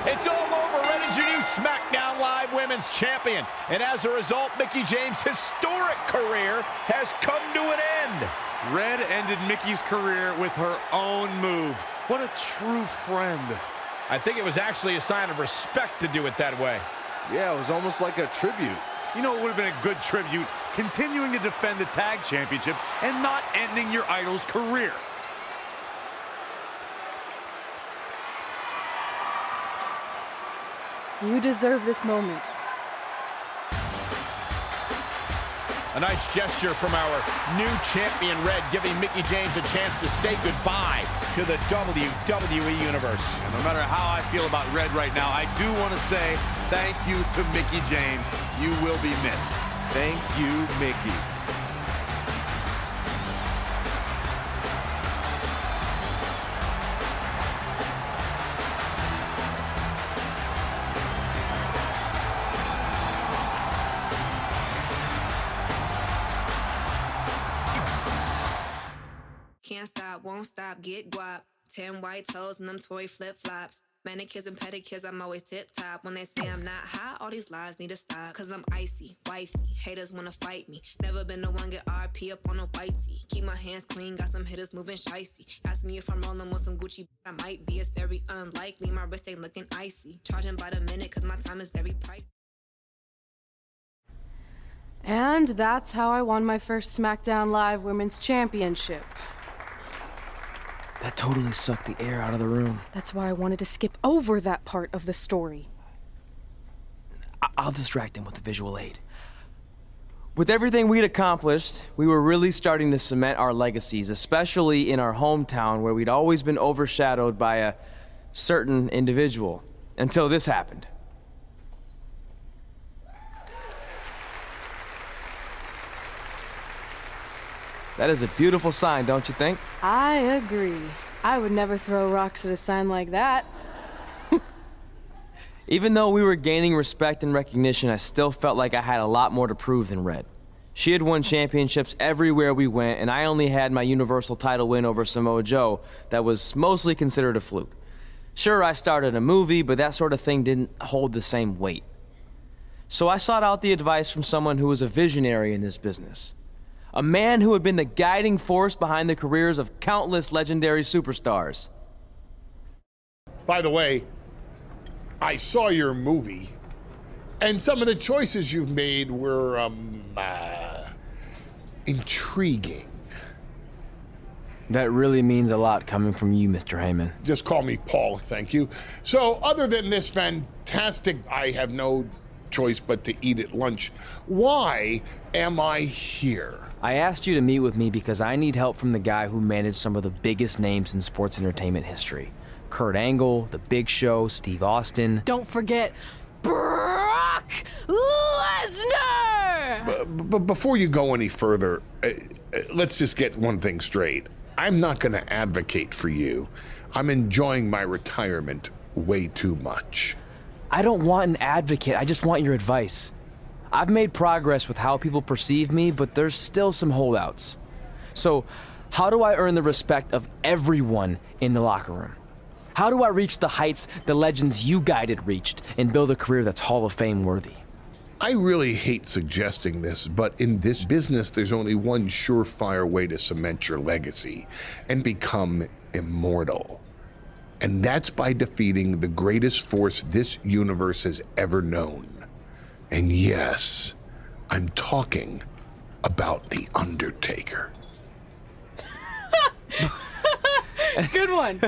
It's all over. Red is your new SmackDown Live Women's Champion. And as a result, Mickie James' historic career has come to an end.
Red ended Mickey's career with her own move. What a true friend.
I think it was actually a sign of respect to do it that way.
Yeah, it was almost like a tribute.
You know, it would have been a good tribute, continuing to defend the tag championship and not ending your idol's career.
You deserve this moment.
A nice gesture from our new champion, Red, giving Mickie James a chance to say goodbye to the WWE Universe.
And no matter how I feel about Red right now, I do want to say thank you to Mickie James. You will be missed.
Thank you, Mickie.
Can't stop, won't stop, get guap. 10 white toes and them toy flip-flops. Manicures and pedicures, I'm always tip-top. When they say I'm not hot, all these lies need to stop. Cause I'm icy, wifey, haters wanna fight me. Never been the one get RP up on a whitey. Keep my hands clean, got some hitters moving shicey. Ask me if I'm rolling with some Gucci, I might be. It's very unlikely, my wrist ain't looking icy. Charging by the minute, cause my time is very pricey.
And that's how I won my first SmackDown Live Women's Championship.
That totally sucked the air out of the room.
That's why I wanted to skip over that part of the story.
I'll distract him with the visual aid. With everything we'd accomplished, we were really starting to cement our legacies, especially in our hometown where we'd always been overshadowed by a certain individual, until this happened. That is a beautiful sign, don't you think?
I agree. I would never throw rocks at a sign like that.
Even though we were gaining respect and recognition, I still felt like I had a lot more to prove than Red. She had won championships everywhere we went, and I only had my Universal title win over Samoa Joe that was mostly considered a fluke. Sure, I started a movie, but that sort of thing didn't hold the same weight. So I sought out the advice from someone who was a visionary in this business. A man who had been the guiding force behind the careers of countless legendary superstars.
By the way, I saw your movie, and some of the choices you've made were, intriguing.
That really means a lot coming from you, Mr. Heyman.
Just call me Paul, thank you. So, other than this fantastic, I have no choice but to eat at lunch, why am I here?
I asked you to meet with me because I need help from the guy who managed some of the biggest names in sports entertainment history. Kurt Angle, The Big Show, Steve Austin.
Don't forget Brock Lesnar!
But before you go any further, let's just get one thing straight. I'm not going to advocate for you. I'm enjoying my retirement way too much.
I don't want an advocate, I just want your advice. I've made progress with how people perceive me, but there's still some holdouts. So, how do I earn the respect of everyone in the locker room? How do I reach the heights the legends you guided reached and build a career that's Hall of Fame worthy?
I really hate suggesting this, but in this business, there's only one surefire way to cement your legacy and become immortal. And that's by defeating the greatest force this universe has ever known. And yes, I'm talking about The Undertaker.
Good one.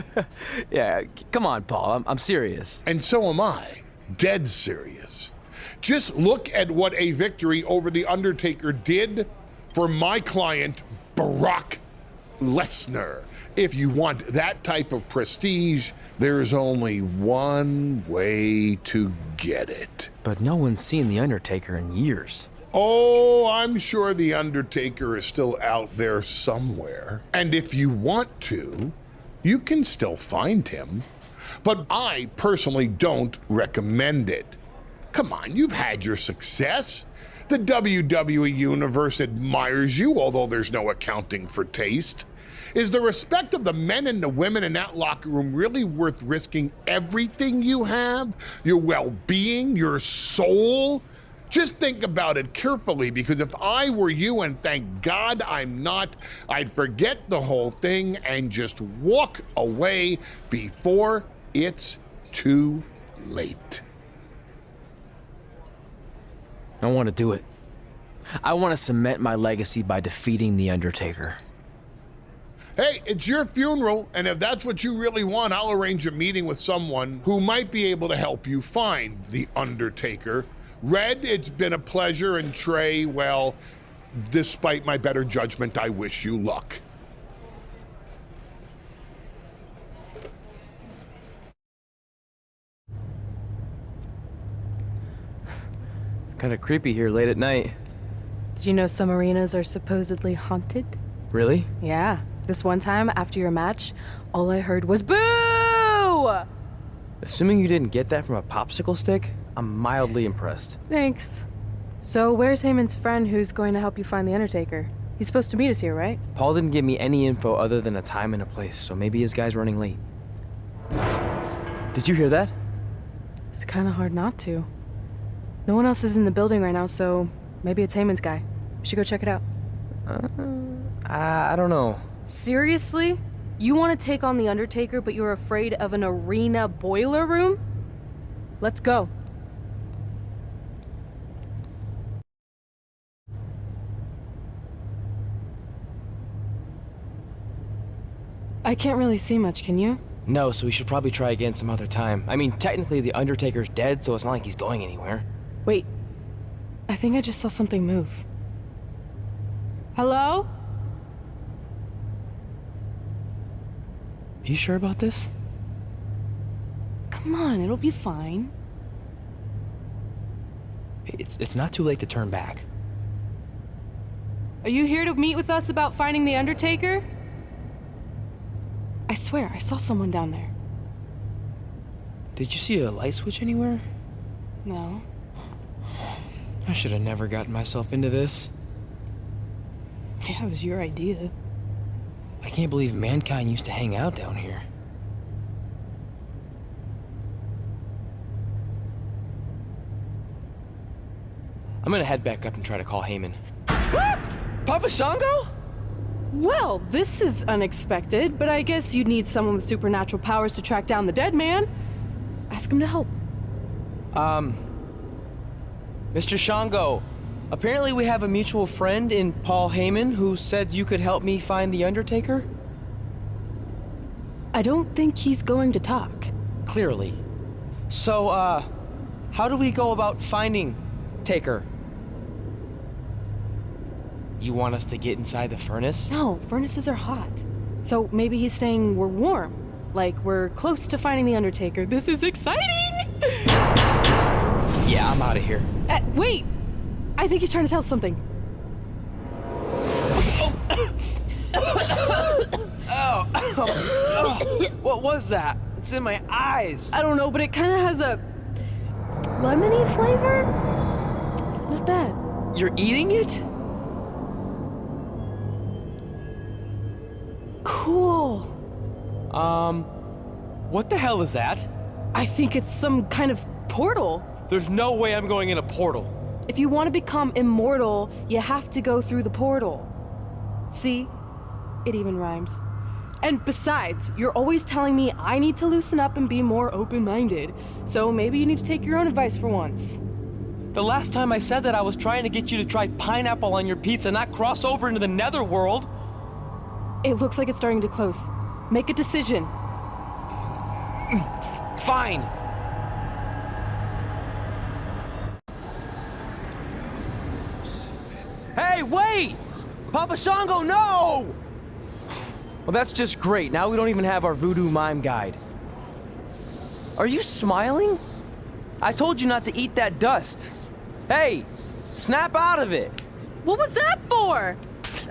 Yeah, come on, Paul. I'm serious.
And so am I. Dead serious. Just look at what a victory over The Undertaker did for my client, Brock Lesnar. If you want that type of prestige, there's only one way to get it.
But no one's seen The Undertaker in years.
Oh, I'm sure The Undertaker is still out there somewhere. And if you want to, you can still find him. But I personally don't recommend it. Come on, you've had your success. The WWE Universe admires you, although there's no accounting for taste. Is the respect of the men and the women in that locker room really worth risking everything you have? Your well-being, your soul? Just think about it carefully, because if I were you, and thank God I'm not, I'd forget the whole thing and just walk away before it's too late.
I want to do it. I want to cement my legacy by defeating The Undertaker.
Hey, it's your funeral, and if that's what you really want, I'll arrange a meeting with someone who might be able to help you find The Undertaker. Red, it's been a pleasure, and Trey, well, despite my better judgment, I wish you luck.
It's kind of creepy here late at night.
Did you know some arenas are supposedly haunted?
Really?
Yeah. This one time, after your match, all I heard was boo!
Assuming you didn't get that from a popsicle stick, I'm mildly impressed.
Thanks. So where's Heyman's friend who's going to help you find The Undertaker? He's supposed to meet us here, right?
Paul didn't give me any info other than a time and a place, so maybe his guy's running late. Did you hear that?
It's kind of hard not to. No one else is in the building right now, so maybe it's Heyman's guy. We should go check it out.
I don't know.
Seriously? You want to take on The Undertaker, but you're afraid of an arena boiler room? Let's go. I can't really see much, can you?
No, so we should probably try again some other time. I mean, technically The Undertaker's dead, so it's not like he's going anywhere.
Wait. I think I just saw something move. Hello?
You sure about this?
Come on, it'll be fine.
It's not too late to turn back.
Are you here to meet with us about finding The Undertaker? I swear, I saw someone down there.
Did you see a light switch anywhere?
No.
I should have never gotten myself into this.
Yeah, it was your idea.
I can't believe mankind used to hang out down here. I'm gonna head back up and try to call Heyman. Papa Shango?
Well, this is unexpected, but I guess you'd need someone with supernatural powers to track down the dead man. Ask him to help.
Mr. Shango, apparently we have a mutual friend in Paul Heyman who said you could help me find The Undertaker?
I don't think he's going to talk.
Clearly. So, how do we go about finding Taker? You want us to get inside the furnace?
No, furnaces are hot. So maybe he's saying we're warm. Like we're close to finding The Undertaker. This is exciting!
Yeah, I'm out of here.
Wait! I think he's trying to tell us something.
What was that? It's in my eyes.
I don't know, but it kind of has a lemony flavor? Not bad.
You're eating it?
Cool.
What the hell is that?
I think it's some kind of portal.
There's no way I'm going in a portal.
If you want to become immortal, you have to go through the portal. See? It even rhymes. And besides, you're always telling me I need to loosen up and be more open-minded. So maybe you need to take your own advice for once.
The last time I said that, I was trying to get you to try pineapple on your pizza, not cross over into the netherworld.
It looks like it's starting to close. Make a decision.
Fine. Hey, wait! Papa Shango, no! Well, that's just great. Now we don't even have our voodoo mime guide. Are you smiling? I told you not to eat that dust. Hey, snap out of it.
What was that for?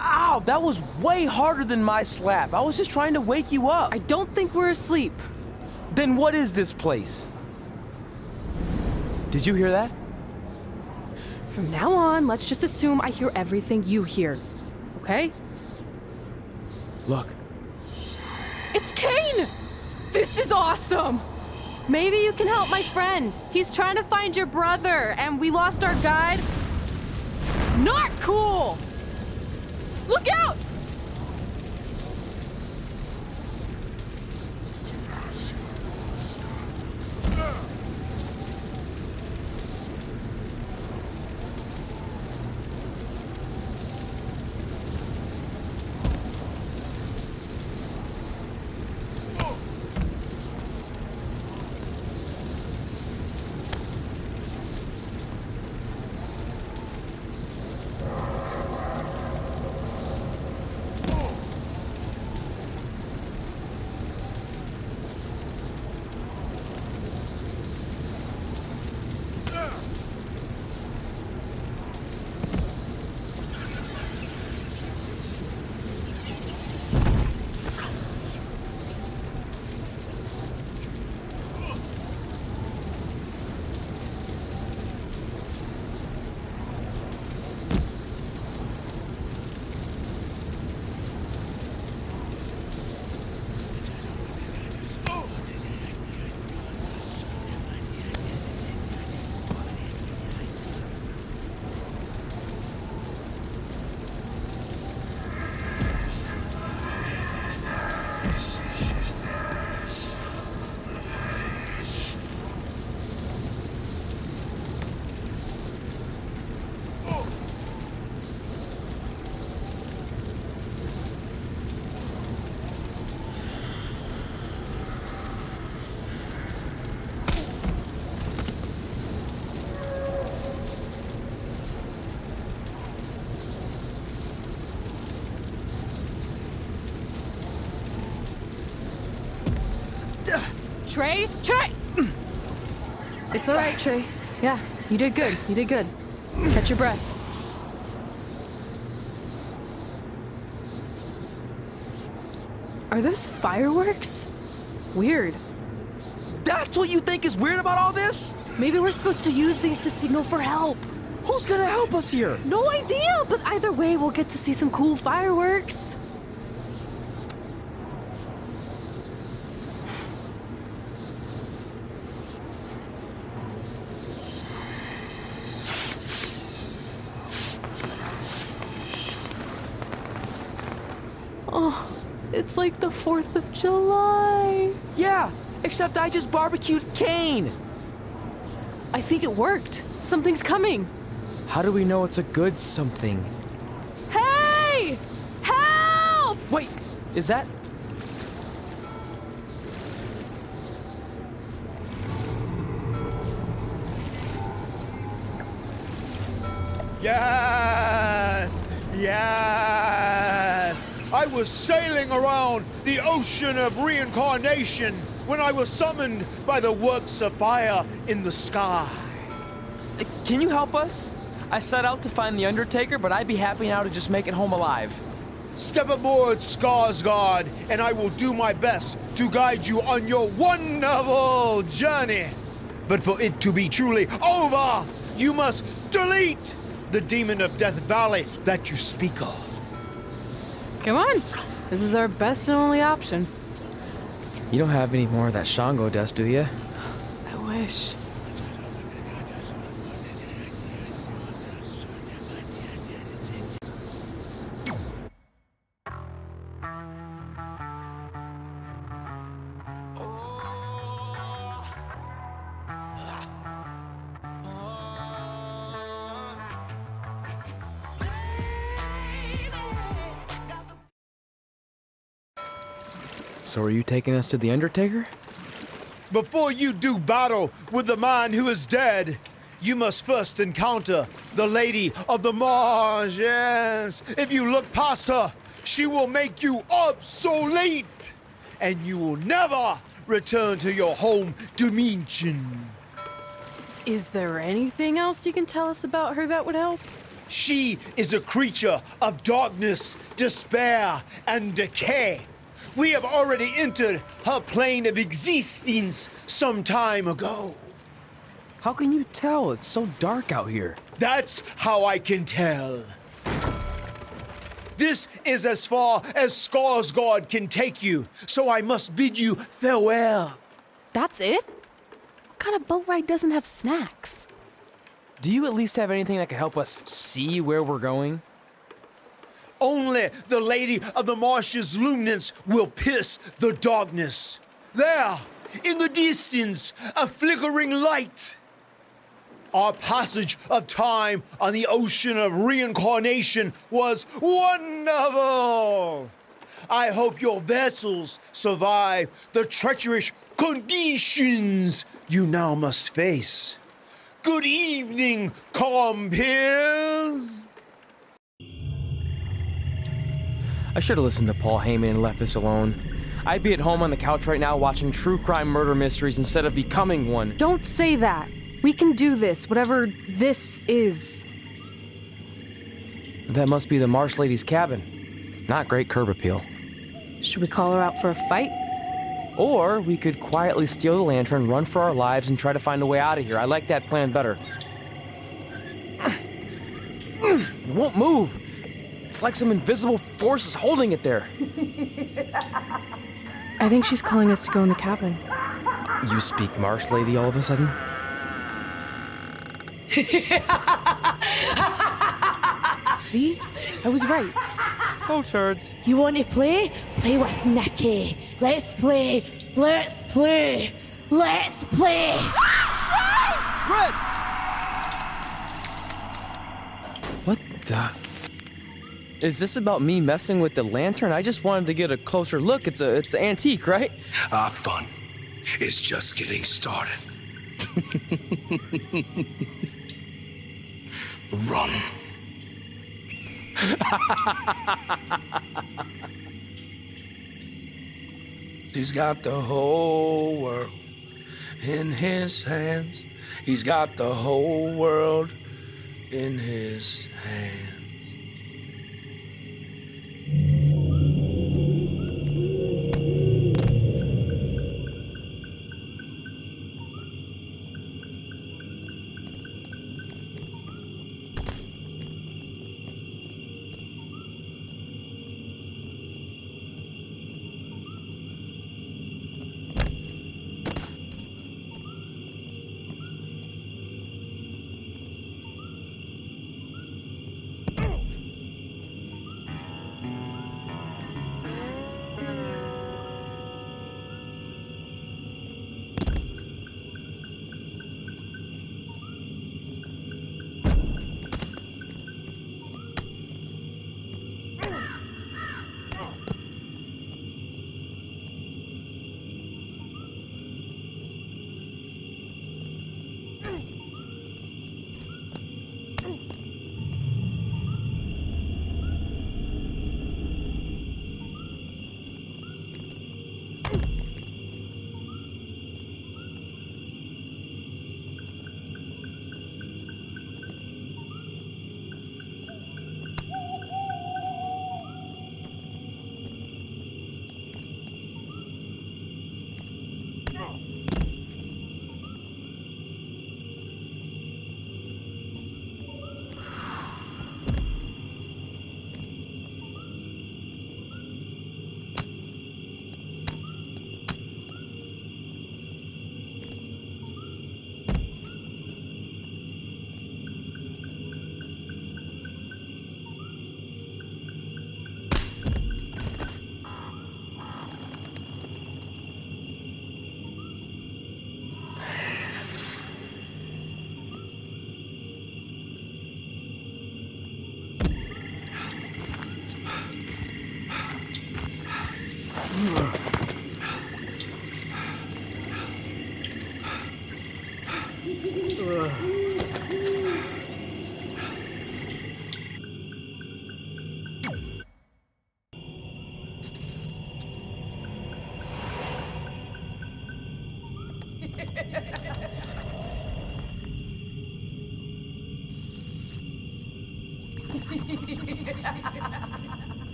Ow, that was way harder than my slap. I was just trying to wake you up.
I don't think we're asleep.
Then what is this place? Did you hear that?
From now on, let's just assume I hear everything you hear. Okay?
Look.
It's Kane! This is awesome! Maybe you can help my friend. He's trying to find your brother, and we lost our guide. Not cool! Look out! Trey? Trey! It's all right, Trey. Yeah, you did good. You did good. Catch your breath. Are those fireworks? Weird.
That's what you think is weird about all this?
Maybe we're supposed to use these to signal for help.
Who's gonna help us here?
No idea, but either way, we'll get to see some cool fireworks. Oh, it's like the 4th of July.
Yeah, except I just barbecued Kane.
I think it worked. Something's coming.
How do we know it's a good something?
Hey! Help!
Wait, is that?
Yes! Yes! I was sailing around the ocean of reincarnation when I was summoned by the works of fire in the sky.
Can you help us? I set out to find the Undertaker, but I'd be happy now to just make it home alive.
Step aboard, Skarsgård, and I will do my best to guide you on your wonderful journey. But for it to be truly over, you must delete the demon of Death Valley that you speak of.
Come on. This is our best and only option.
You don't have any more of that Shango dust, do you?
I wish.
So are you taking us to the Undertaker?
Before you do battle with the man who is dead, you must first encounter the Lady of the Marsh. Yes. If you look past her, she will make you obsolete, and you will never return to your home dimension.
Is there anything else you can tell us about her that would help?
She is a creature of darkness, despair, and decay. We have already entered her plane of existence some time ago.
How can you tell? It's so dark out here.
That's how I can tell. This is as far as Skarsgård can take you, so I must bid you farewell.
That's it? What kind of boat ride doesn't have snacks?
Do you at least have anything that can help us see where we're going?
Only the Lady of the Marsh's luminance will pierce the darkness. There, in the distance, a flickering light. Our passage of time on the ocean of reincarnation was wonderful. I hope your vessels survive the treacherous conditions you now must face. Good evening, compeers.
I should have listened to Paul Heyman and left this alone. I'd be at home on the couch right now watching true crime murder mysteries instead of becoming one.
Don't say that. We can do this, whatever this is.
That must be the Marsh Lady's cabin. Not great curb appeal.
Should we call her out for a fight?
Or we could quietly steal the lantern, run for our lives, and try to find a way out of here. I like that plan better. It won't move. It's like some invisible force is holding it there.
I think she's calling us to go in the cabin.
You speak Marsh Lady all of a sudden?
See? I was right.
Oh, turds.
You want to play? Play with Nikki. Let's play. Let's play. Let's play.
Red! What the? Is this about me messing with the lantern? I just wanted to get a closer look. It's an antique, right?
Our fun is just getting started. Run. He's got the whole world in his hands. He's got the whole world in his hands.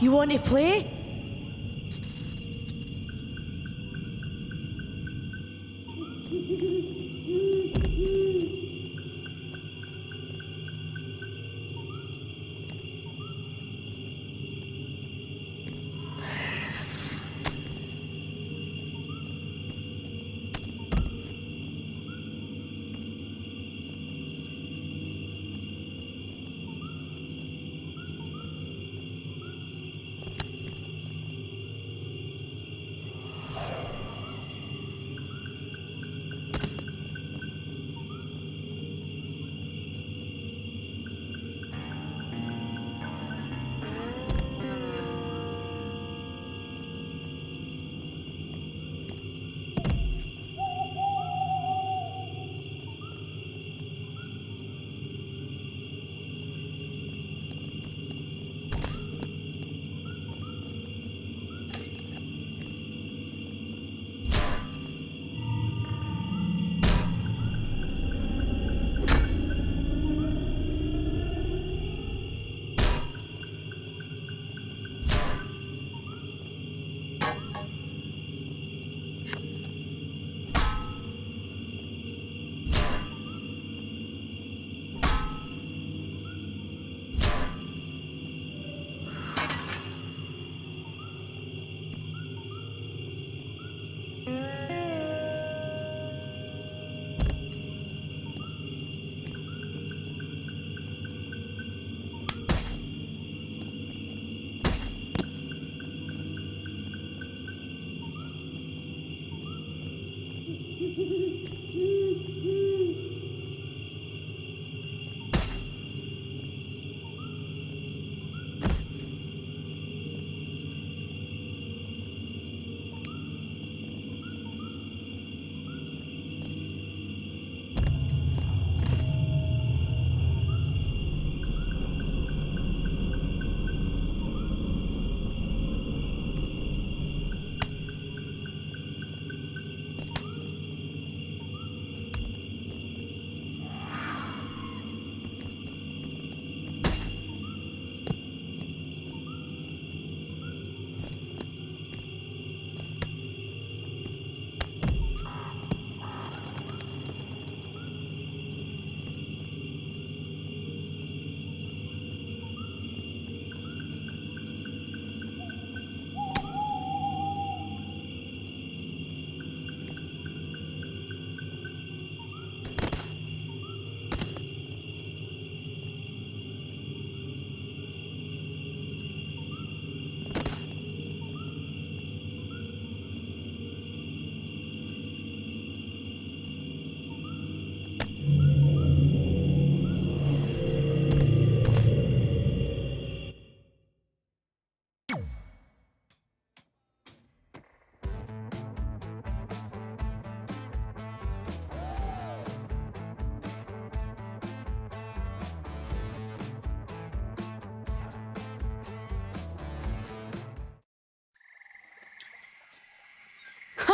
You want to play?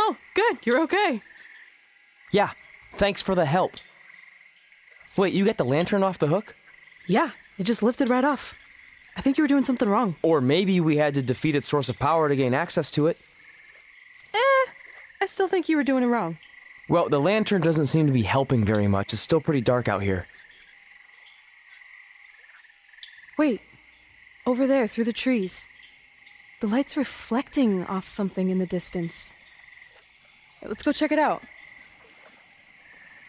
Oh, good. You're okay.
Yeah, thanks for the help. Wait, you got the lantern off the hook?
Yeah, it just lifted right off. I think you were doing something wrong.
Or maybe we had to defeat its source of power to gain access to it.
I still think you were doing it wrong.
Well, the lantern doesn't seem to be helping very much. It's still pretty dark out here.
Wait, over there, through the trees. The light's reflecting off something in the distance. Let's go check it out.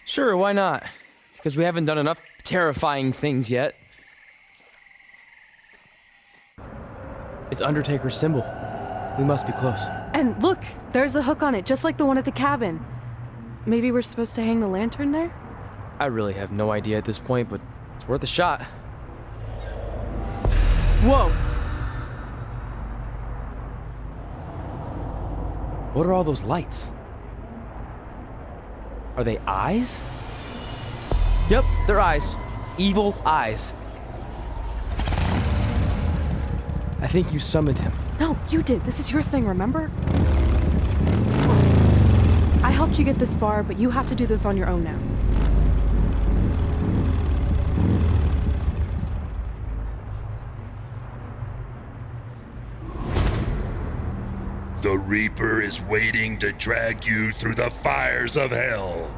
Sure, why not? Because we haven't done enough terrifying things yet. It's Undertaker's symbol. We must be close.
And look, there's a hook on it, just like the one at the cabin. Maybe we're supposed to hang the lantern there?
I really have no idea at this point, but it's worth a shot. Whoa! What are all those lights? Are they eyes? Yep, they're eyes. Evil eyes. I think you summoned him.
No, you did. This is your thing, remember? I helped you get this far, but you have to do this on your own now.
The Reaper is waiting to drag you through the fires of hell.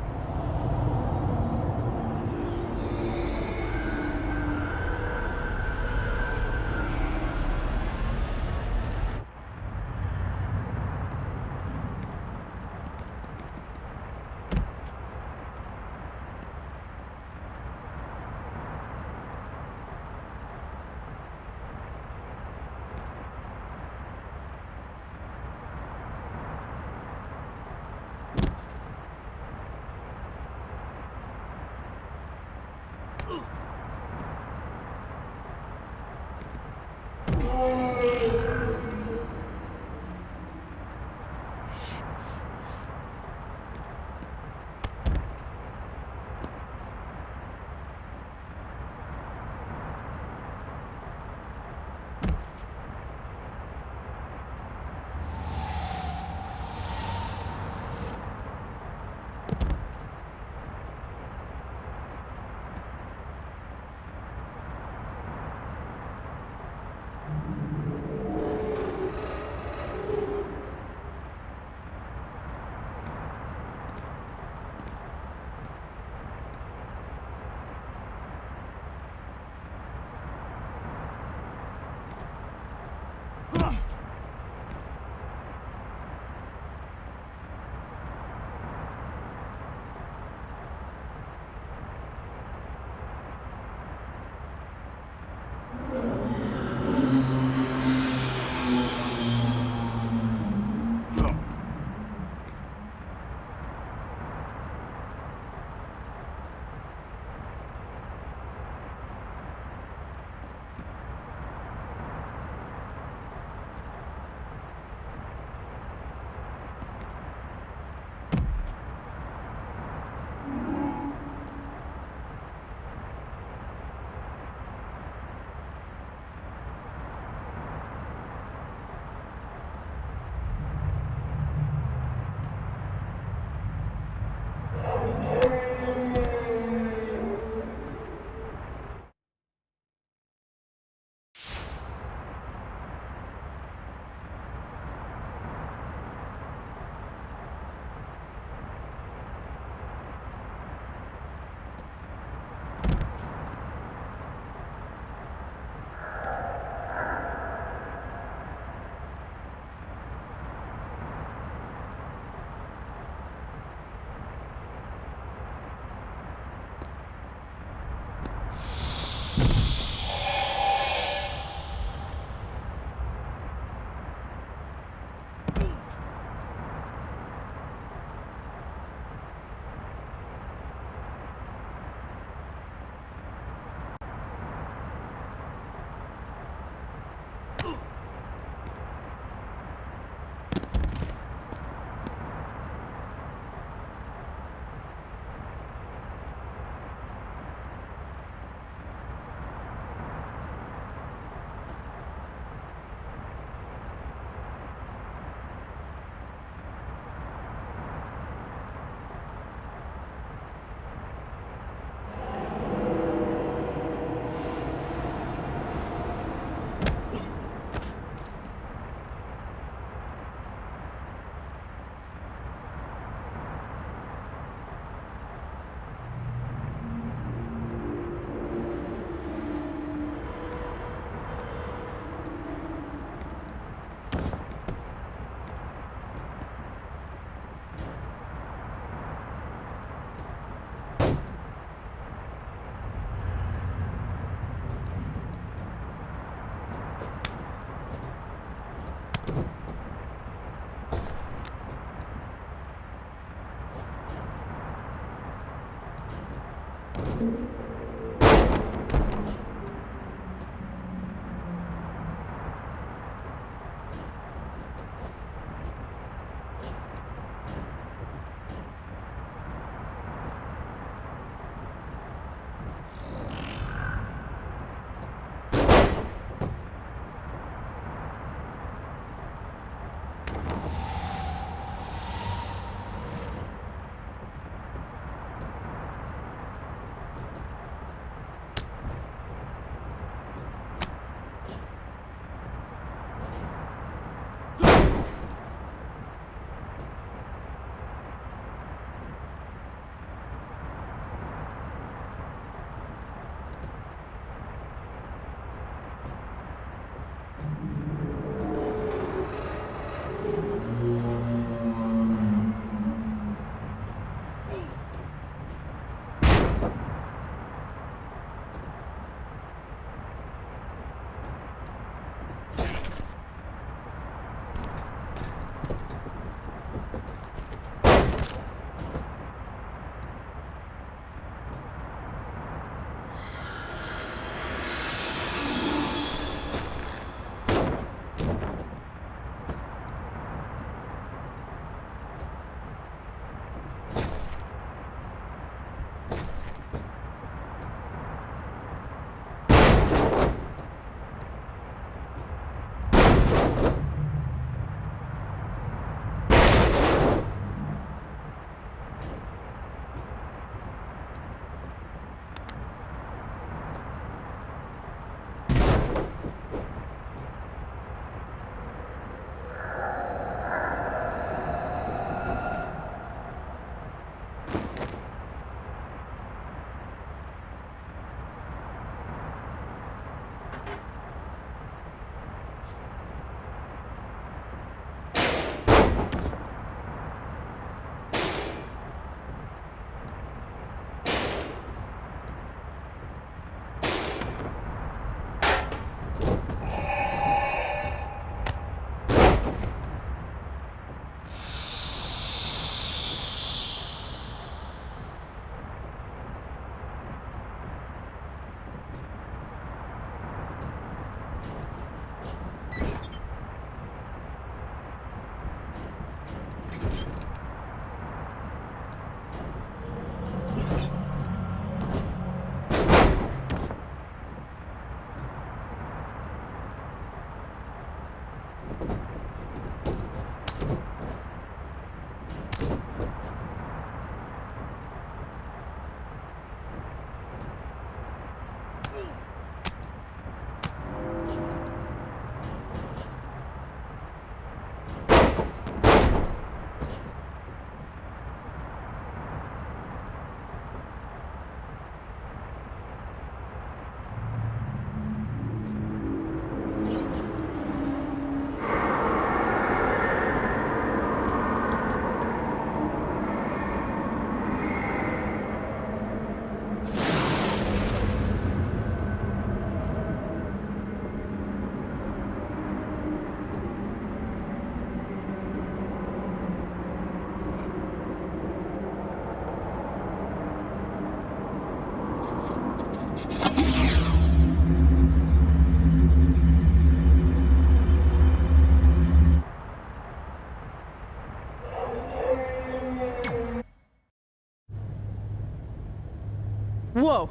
Whoa.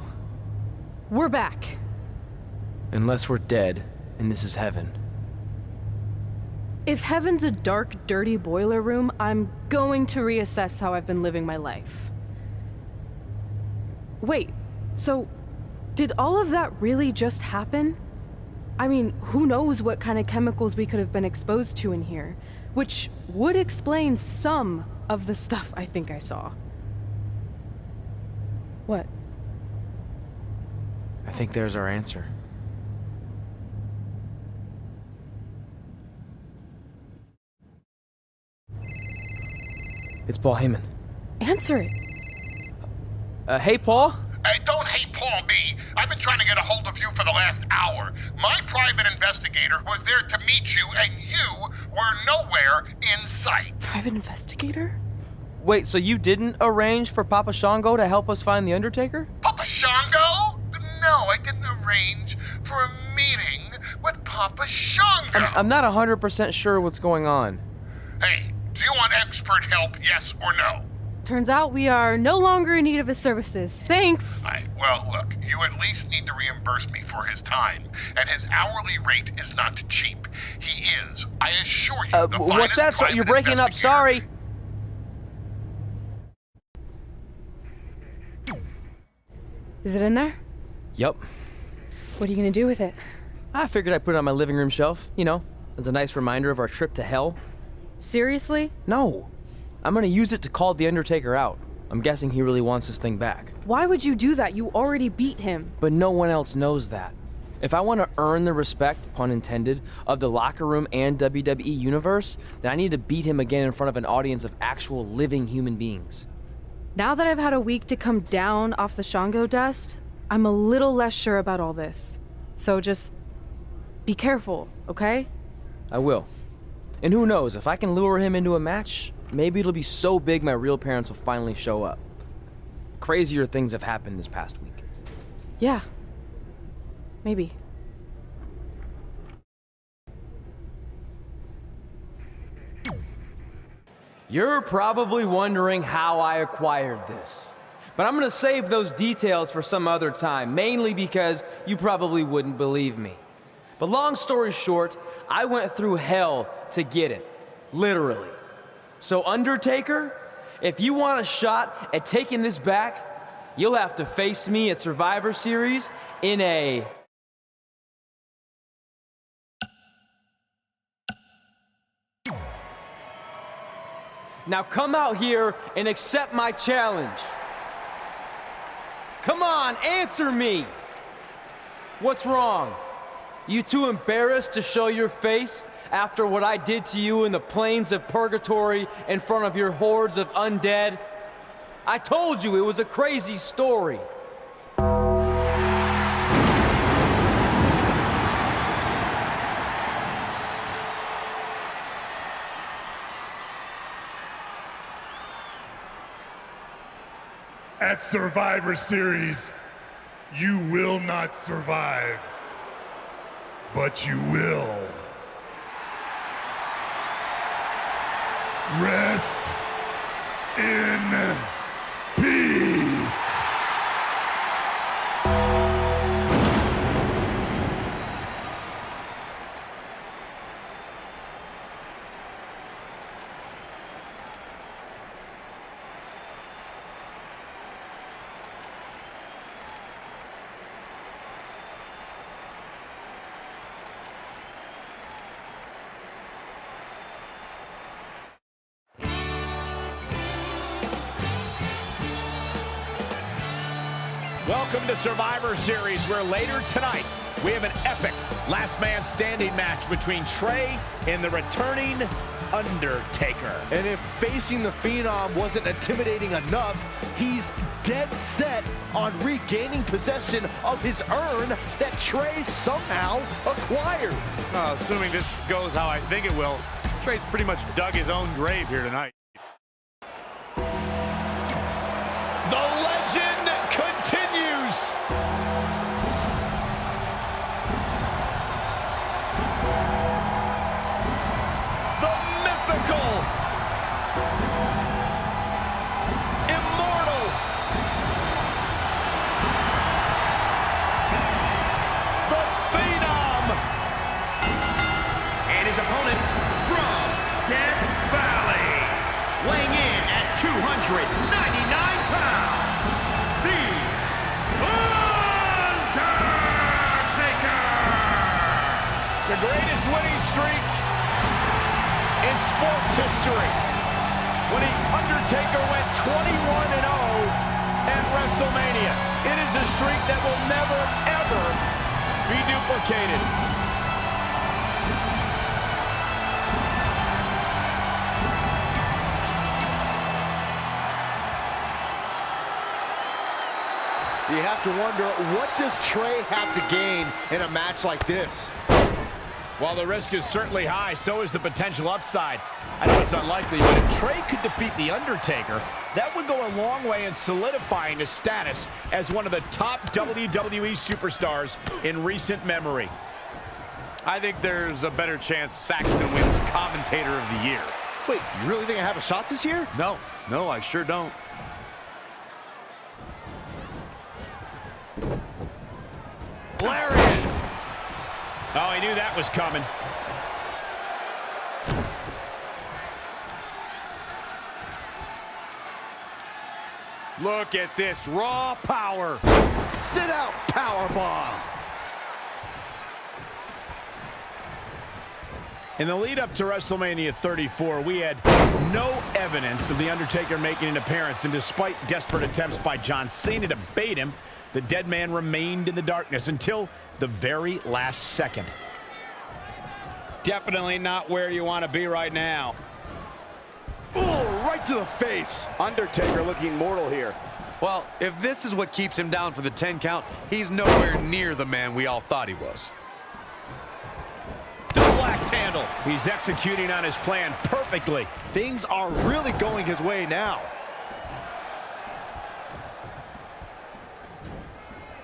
We're back.
Unless we're dead, and this is heaven.
If heaven's a dark, dirty boiler room, I'm going to reassess how I've been living my life. Wait, so did all of that really just happen? I mean, who knows what kind of chemicals we could have been exposed to in here, which would explain some of the stuff I think I saw. What?
I think there's our answer. It's Paul Heyman.
Answer it.
Hey, Paul?
Hey, don't hate Paul me. I've been trying to get a hold of you for the last hour. My private investigator was there to meet you, and you were nowhere in sight.
Private investigator?
Wait, so you didn't arrange for Papa Shango to help us find The Undertaker?
Papa Shango? No, I didn't arrange for a meeting with Papa Shango.
I'm not 100% sure what's going on.
Hey, do you want expert help, yes or no?
Turns out we are no longer in need of his services. Thanks.
Well, look, you at least need to reimburse me for his time, and his hourly rate is not cheap. He is, I assure you, the
what's that? So you're breaking up, sorry.
Is it in there?
Yup.
What are you gonna do with it?
I figured I'd put it on my living room shelf, you know, as a nice reminder of our trip to hell.
Seriously?
No. I'm gonna use it to call The Undertaker out. I'm guessing he really wants this thing back.
Why would you do that? You already beat him.
But no one else knows that. If I want to earn the respect, pun intended, of the locker room and WWE universe, then I need to beat him again in front of an audience of actual living human beings.
Now that I've had a week to come down off the Shango dust, I'm a little less sure about all this. So just be careful, okay?
I will. And who knows, if I can lure him into a match, maybe it'll be so big my real parents will finally show up. Crazier things have happened this past week.
Yeah. Maybe.
You're probably wondering how I acquired this. But I'm gonna save those details for some other time, mainly because you probably wouldn't believe me. But long story short, I went through hell to get it. Literally. So Undertaker, if you want a shot at taking this back, you'll have to face me at Survivor Series in a... Now come out here and accept my challenge. Come on, answer me! What's wrong? You too embarrassed to show your face after what I did to you in the plains of purgatory in front of your hordes of undead? I told you it was a crazy story.
At Survivor Series, you will not survive, but you will rest in peace.
Welcome to Survivor Series, where later tonight we have an epic last man standing match between Trey and the returning Undertaker.
And if facing the Phenom wasn't intimidating enough, he's dead set on regaining possession of his urn that Trey somehow acquired.
Assuming this goes how I think it will, Trey's pretty much dug his own grave here tonight.
The legend continues. The mythical, immortal, the Phenom,
And his opponent from Death Valley, weighing in at 299 pounds, the Undertaker!
the greatest winning streak in sports history. When the Undertaker went 21-0 at WrestleMania. It is a streak that will never, ever be duplicated.
You have to wonder, what does Trey have to gain in a match like this?
While the risk is certainly high, so is the potential upside. I know it's unlikely, but if Trey could defeat The Undertaker, that would go a long way in solidifying his status as one of the top WWE superstars in recent memory.
I think there's a better chance Saxton wins Commentator of the Year.
Wait, you really think I have a shot this year?
No, I sure don't.
Lariat! Oh, he knew that was coming.
Look at this raw power.
Sit out powerbomb.
In the lead up to WrestleMania 34, we had no evidence of The Undertaker making an appearance, and despite desperate attempts by John Cena to bait him, the dead man remained in the darkness until the very last second.
Definitely not where you want to be right now.
Oh, right to the face.
Undertaker looking mortal here.
Well, if this is what keeps him down for the 10 count, he's nowhere near the man we all thought he was.
Double axe handle. He's executing on his plan perfectly.
Things are really going his way now.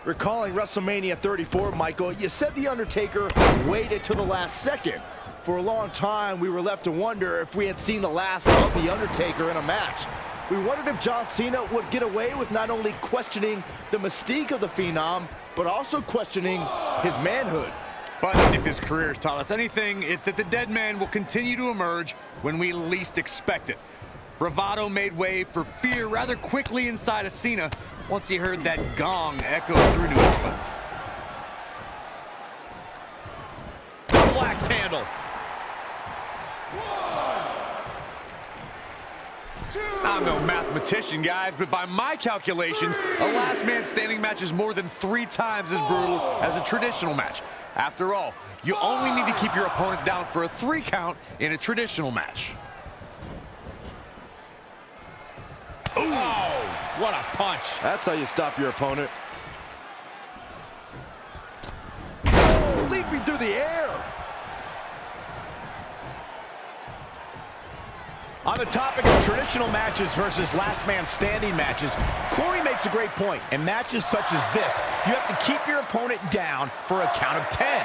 Recalling WrestleMania 34, Michael, you said The Undertaker waited till the last second. For a long time, we were left to wonder if we had seen the last of The Undertaker in a match. We wondered if John Cena would get away with not only questioning the mystique of the Phenom, but also questioning his manhood.
But if his career has taught us anything, it's that the dead man will continue to emerge when we least expect it. Bravado made way for fear rather quickly inside of Cena once he heard that gong echo through New Orleans.
Double axe handle.
I'm no mathematician, guys, but by my calculations, a last man standing match is more than 3 times as brutal as a traditional match. After all, you only need to keep your opponent down for a 3 count in a traditional match.
Ooh, what a punch.
That's how you stop your opponent. Oh, leaping through the air.
On the topic of traditional matches versus last man standing matches, Corey makes a great point. In matches such as this, you have to keep your opponent down for a count of 10.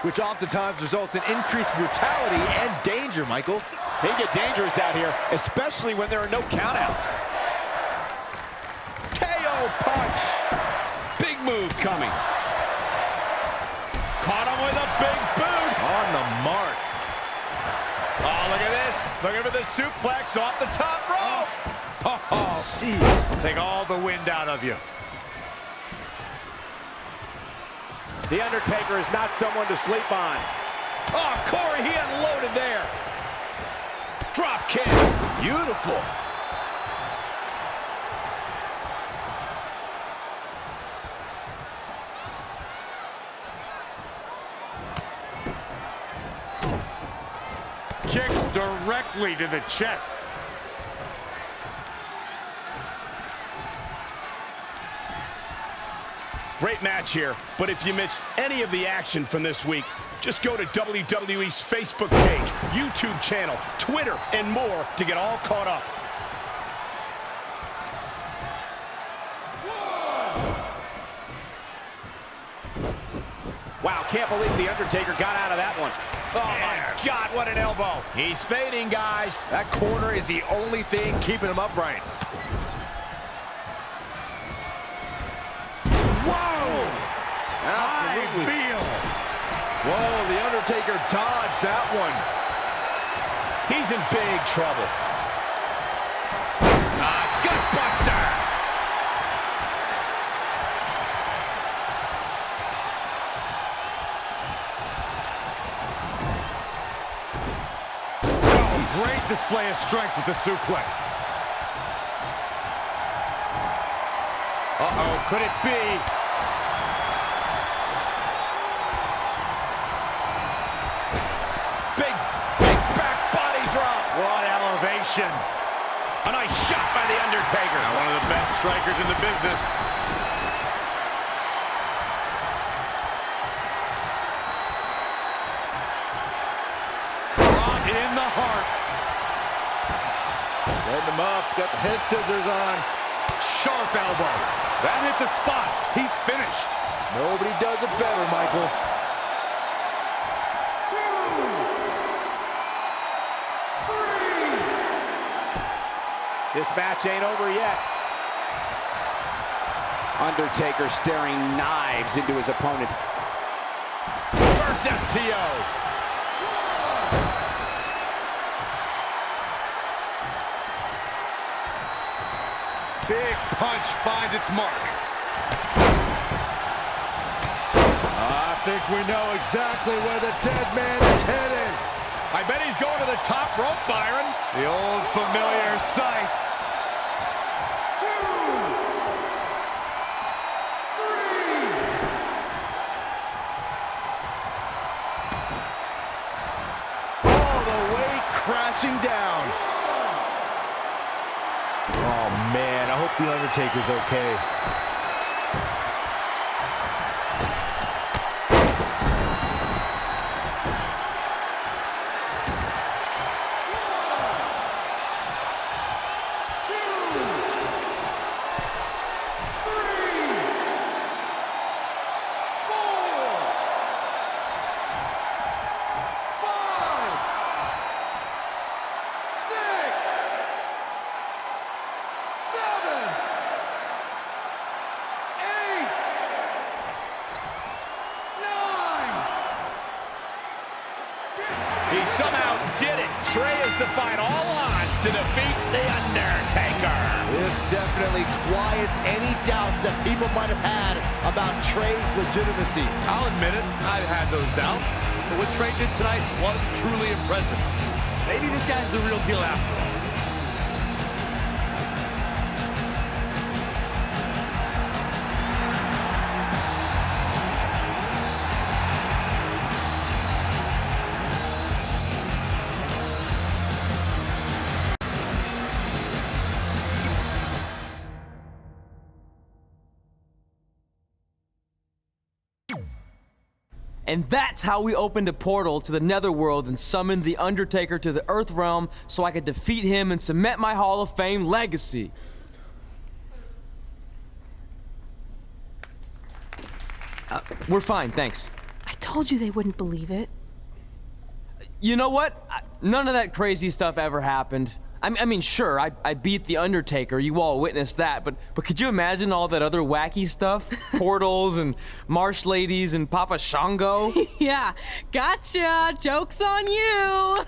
Which oftentimes results in increased brutality and danger, Michael.
They get dangerous out here, especially when there are no countouts.
KO punch. Big move coming. Caught him with a big boot.
On the mark.
Oh, look at this. Looking for the suplex off the top rope.
Oh, jeez. Take all the wind out of you.
The Undertaker is not someone to sleep on.
Oh, Corey, he unloaded there. Drop kick. Beautiful.
Kicks directly to the chest.
Great match here, but if you missed any of the action from this week, just go to WWE's Facebook page, YouTube channel, Twitter, and more to get all caught up.
Wow, can't believe The Undertaker got out of that one.
Oh my God, what an elbow. He's fading, guys.
That corner is the only thing keeping him upright.
Whoa!
Absolutely. Whoa, The Undertaker dodged that one.
He's in big trouble. Gutbuster!
Oh, great display of strength with the suplex.
Uh-oh, could it be?
A nice shot by The Undertaker. Now one of the best strikers in the business. Braun in the heart.
Setting him up, got the head scissors on. Sharp elbow. That hit the spot. He's finished. Nobody does it better, Michael.
This match ain't over yet. Undertaker staring knives into his opponent.
First STO.
Big punch finds its mark. I think we know exactly where the dead man is headed.
I bet he's going to the top rope, Byron.
The old familiar sight.
2, 3.
All the way crashing down. Oh, man, I hope The Undertaker's okay.
He somehow did it. Trey has defied all odds to defeat The Undertaker.
This definitely quiets any doubts that people might have had about Trey's legitimacy. I'll admit it, I've had those doubts. But what Trey did tonight was truly impressive. Maybe this guy's the real deal after all.
And that's how we opened a portal to the Netherworld and summoned The Undertaker to the Earth Realm so I could defeat him and cement my Hall of Fame legacy. We're fine, thanks.
I told you they wouldn't believe it.
You know what? None of that crazy stuff ever happened. I mean, sure, I beat The Undertaker, you all witnessed that, but could you imagine all that other wacky stuff? Portals and marsh ladies and Papa Shango?
Yeah, gotcha. Joke's on you.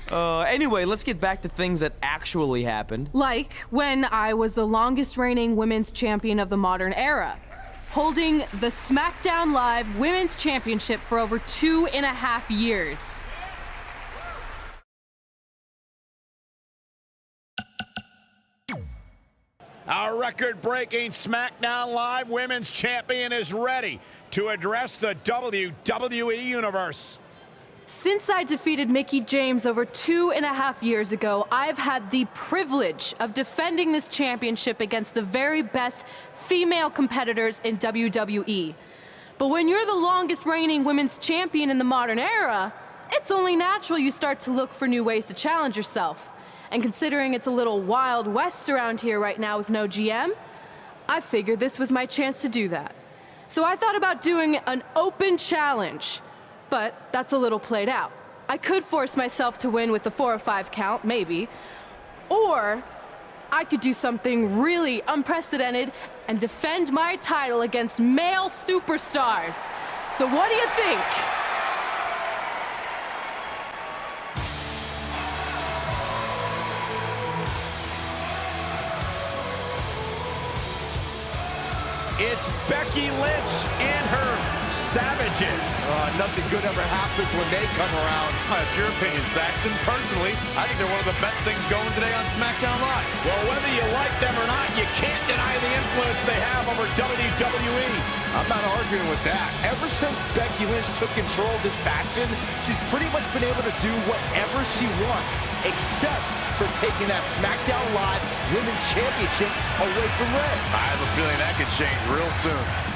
Anyway, let's get back to things that actually happened.
Like when I was the longest reigning women's champion of the modern era, holding the SmackDown Live Women's Championship for over 2.5 years.
Our record-breaking SmackDown Live Women's Champion is ready to address the WWE Universe.
Since I defeated Mickie James over 2.5 years ago, I've had the privilege of defending this championship against the very best female competitors in WWE. But when you're the longest reigning women's champion in the modern era, it's only natural you start to look for new ways to challenge yourself. And considering it's a little Wild West around here right now with no GM, I figured this was my chance to do that. So I thought about doing an open challenge. But that's a little played out. I could force myself to win with a 4 or 5 count, maybe. Or I could do something really unprecedented and defend my title against male superstars. So what do you think?
It's Becky Lynch and her Savages.
Nothing good ever happens when they come around. That's your opinion, Saxton. Personally, I think they're one of the best things going today on SmackDown Live.
Well, whether you like them or not, you can't deny the influence they have over WWE.
I'm not arguing with that.
Ever since Becky Lynch took control of this faction, she's pretty much been able to do whatever she wants, except for taking that SmackDown Live Women's Championship away from Red.
I have a feeling that could change real soon.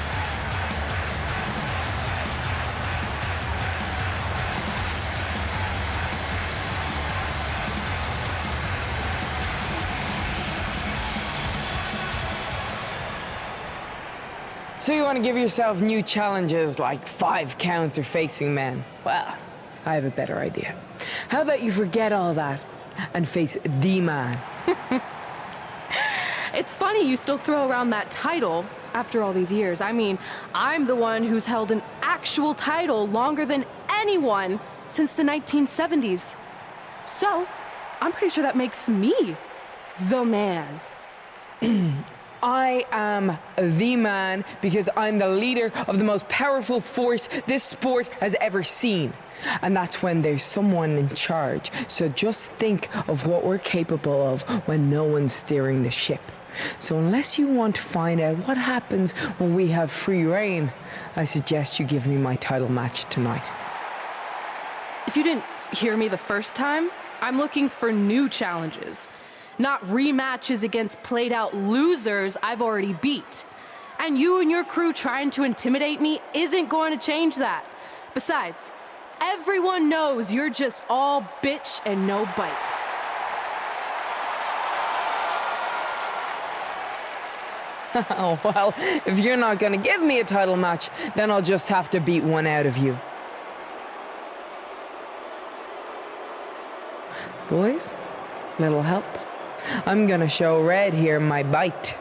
So you want to give yourself new challenges like 5 counts or facing men? Well, I have a better idea. How about you forget all that and face the man?
It's funny you still throw around that title after all these years. I mean, I'm the one who's held an actual title longer than anyone since the 1970s. So, I'm pretty sure that makes me the man.
I am the man because I'm the leader of the most powerful force this sport has ever seen. And that's when there's someone in charge. So just think of what we're capable of when no one's steering the ship. So unless you want to find out what happens when we have free reign, I suggest you give me my title match tonight.
If you didn't hear me the first time, I'm looking for new challenges. Not rematches against played-out losers I've already beat. And you and your crew trying to intimidate me isn't going to change that. Besides, everyone knows you're just all bitch and no bite.
Oh, well, if you're not gonna give me a title match, then I'll just have to beat one out of you. Boys, little help? I'm gonna show Red here my bite.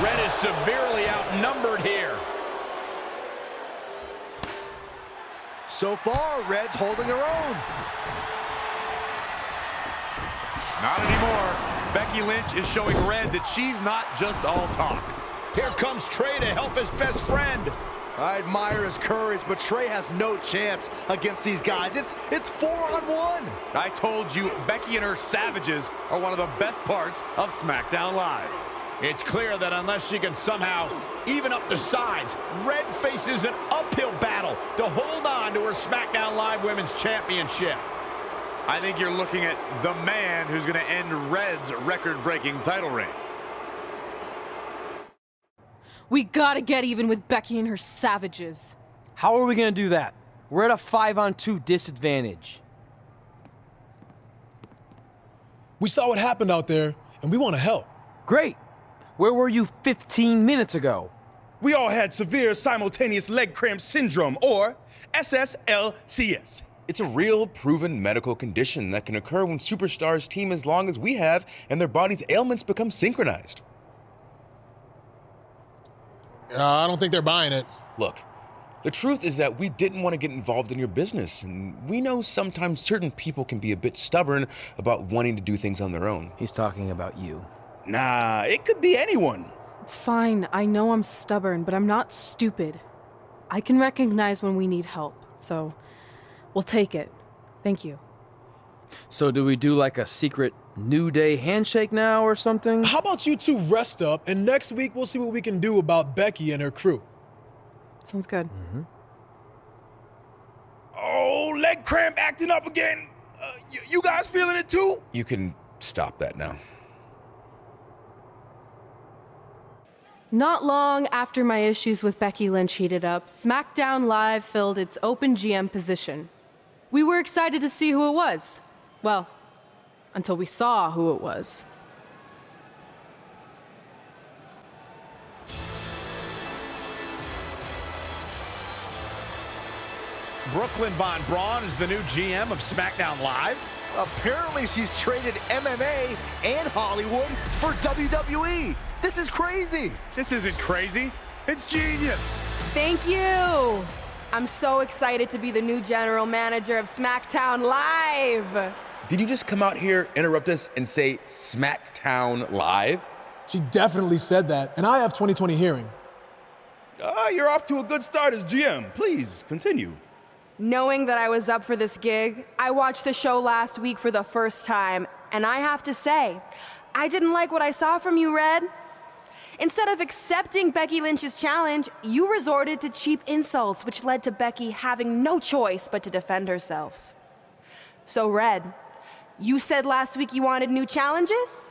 Red is severely outnumbered here.
So far, Red's holding her own.
Not anymore. Becky Lynch is showing Red that she's not just all talk.
Here comes Trey to help his best friend.
I admire his courage, but Trey has no chance against these guys. It's 4-on-1.
I told you, Becky and her Savages are one of the best parts of SmackDown Live.
It's clear that unless she can somehow even up the sides, Red faces an uphill battle to hold on to her SmackDown Live Women's Championship.
I think you're looking at the man who's going to end Red's record-breaking title reign.
We gotta get even with Becky and her Savages.
How are we gonna do that? We're at a 5-on-2 disadvantage.
We saw what happened out there, and we want to help.
Great. Where were you 15 minutes ago?
We all had severe simultaneous leg cramp syndrome, or SSLCS.
It's a real, proven medical condition that can occur when superstars team as long as we have and their body's ailments become synchronized.
I don't think they're buying it.
Look, the truth is that we didn't want to get involved in your business, and we know sometimes certain people can be a bit stubborn about wanting to do things on their own.
He's talking about you.
Nah, it could be anyone.
It's fine. I know I'm stubborn, but I'm not stupid. I can recognize when we need help, so we'll take it. Thank you.
So do we do like a secret New Day handshake now or something?
How about you two rest up, and next week we'll see what we can do about Becky and her crew.
Sounds good.
leg cramp acting up again. You guys feeling it too?
You can stop that now.
Not long after my issues with Becky Lynch heated up, SmackDown Live filled its open GM position. We were excited to see who it was. Well, until we saw who it was.
Brooklyn Von Braun is the new GM of SmackDown Live.
Apparently she's traded MMA and Hollywood for WWE. This is crazy.
This isn't crazy. It's genius.
Thank you. I'm so excited to be the new general manager of SmackDown Live.
Did you just come out here, interrupt us, and say SmackDown Live?
She definitely said that, and I have 20/20 hearing.
You're off to a good start as GM. Please, continue.
Knowing that I was up for this gig, I watched the show last week for the first time, and I have to say, I didn't like what I saw from you, Red. Instead of accepting Becky Lynch's challenge, you resorted to cheap insults, which led to Becky having no choice but to defend herself. So, Red, you said last week you wanted new challenges?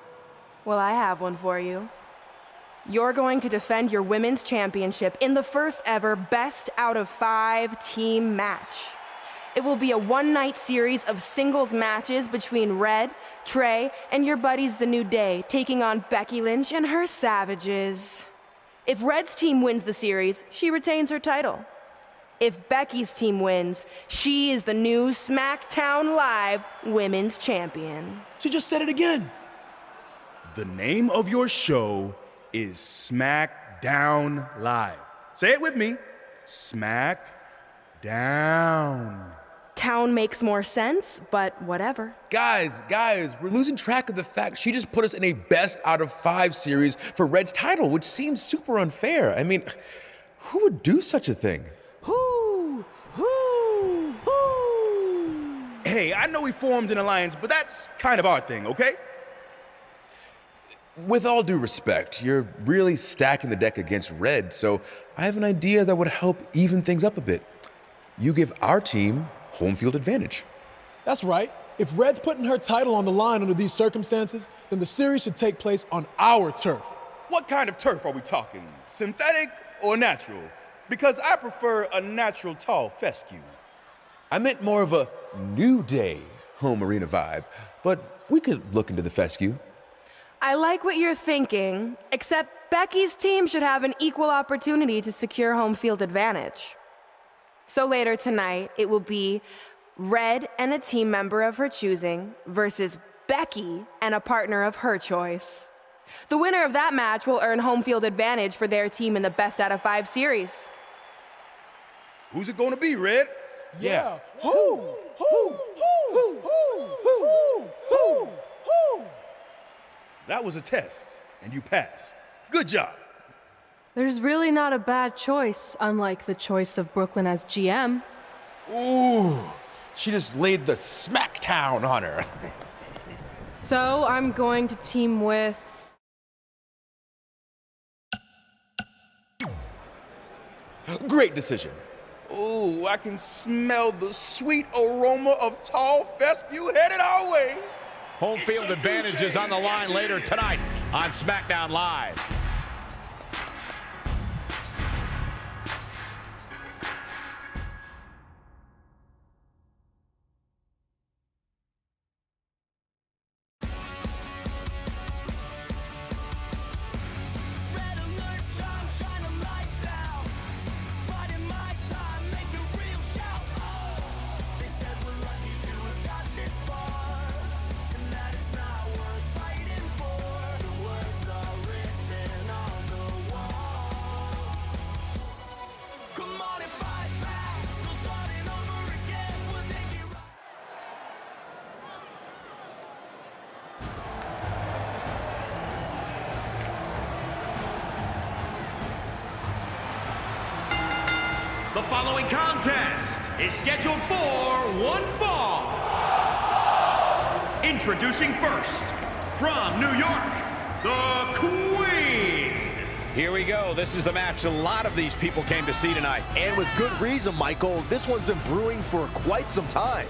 Well, I have one for you. You're going to defend your women's championship in the first ever best out of 5 team match. It will be a one-night series of singles matches between Red, Trey, and your buddies The New Day, taking on Becky Lynch and her Savages. If Red's team wins the series, she retains her title. If Becky's team wins, she is the new SmackDown Live Women's Champion.
She just said it again.
The name of your show is SmackDown Live. Say it with me. SmackDown.
Town makes more sense, but whatever.
Guys, we're losing track of the fact she just put us in a best out of 5 series for Red's title, which seems super unfair. I mean, who would do such a thing?
Hey, I know we formed an alliance, but that's kind of our thing, okay?
With all due respect, you're really stacking the deck against Red, so I have an idea that would help even things up a bit. You give our team home field advantage.
That's right. If Red's putting her title on the line under these circumstances, then the series should take place on our turf.
What kind of turf are we talking? Synthetic or natural? Because I prefer a natural tall fescue.
I meant more of a New Day home arena vibe, but we could look into the fescue.
I like what you're thinking, except Becky's team should have an equal opportunity to secure home field advantage. So later tonight, it will be Red and a team member of her choosing versus Becky and a partner of her choice. The winner of that match will earn home field advantage for their team in the best out of 5 series.
Who's it going to be, Red?
Yeah.
That was a test, and you passed. Good job.
There's really not a bad choice, unlike the choice of Brooklyn as GM.
Ooh, she just laid the smackdown on her.
So I'm going to team with...
Great decision.
Ooh, I can smell the sweet aroma of tall fescue headed our way.
Home field advantage is on the line later tonight on SmackDown Live.
The following contest is scheduled for one fall. Introducing first, from New York, the Queen,
Here we go. This is the match a lot of these people came to see tonight.
And with good reason, Michael. This one's been brewing for quite some time.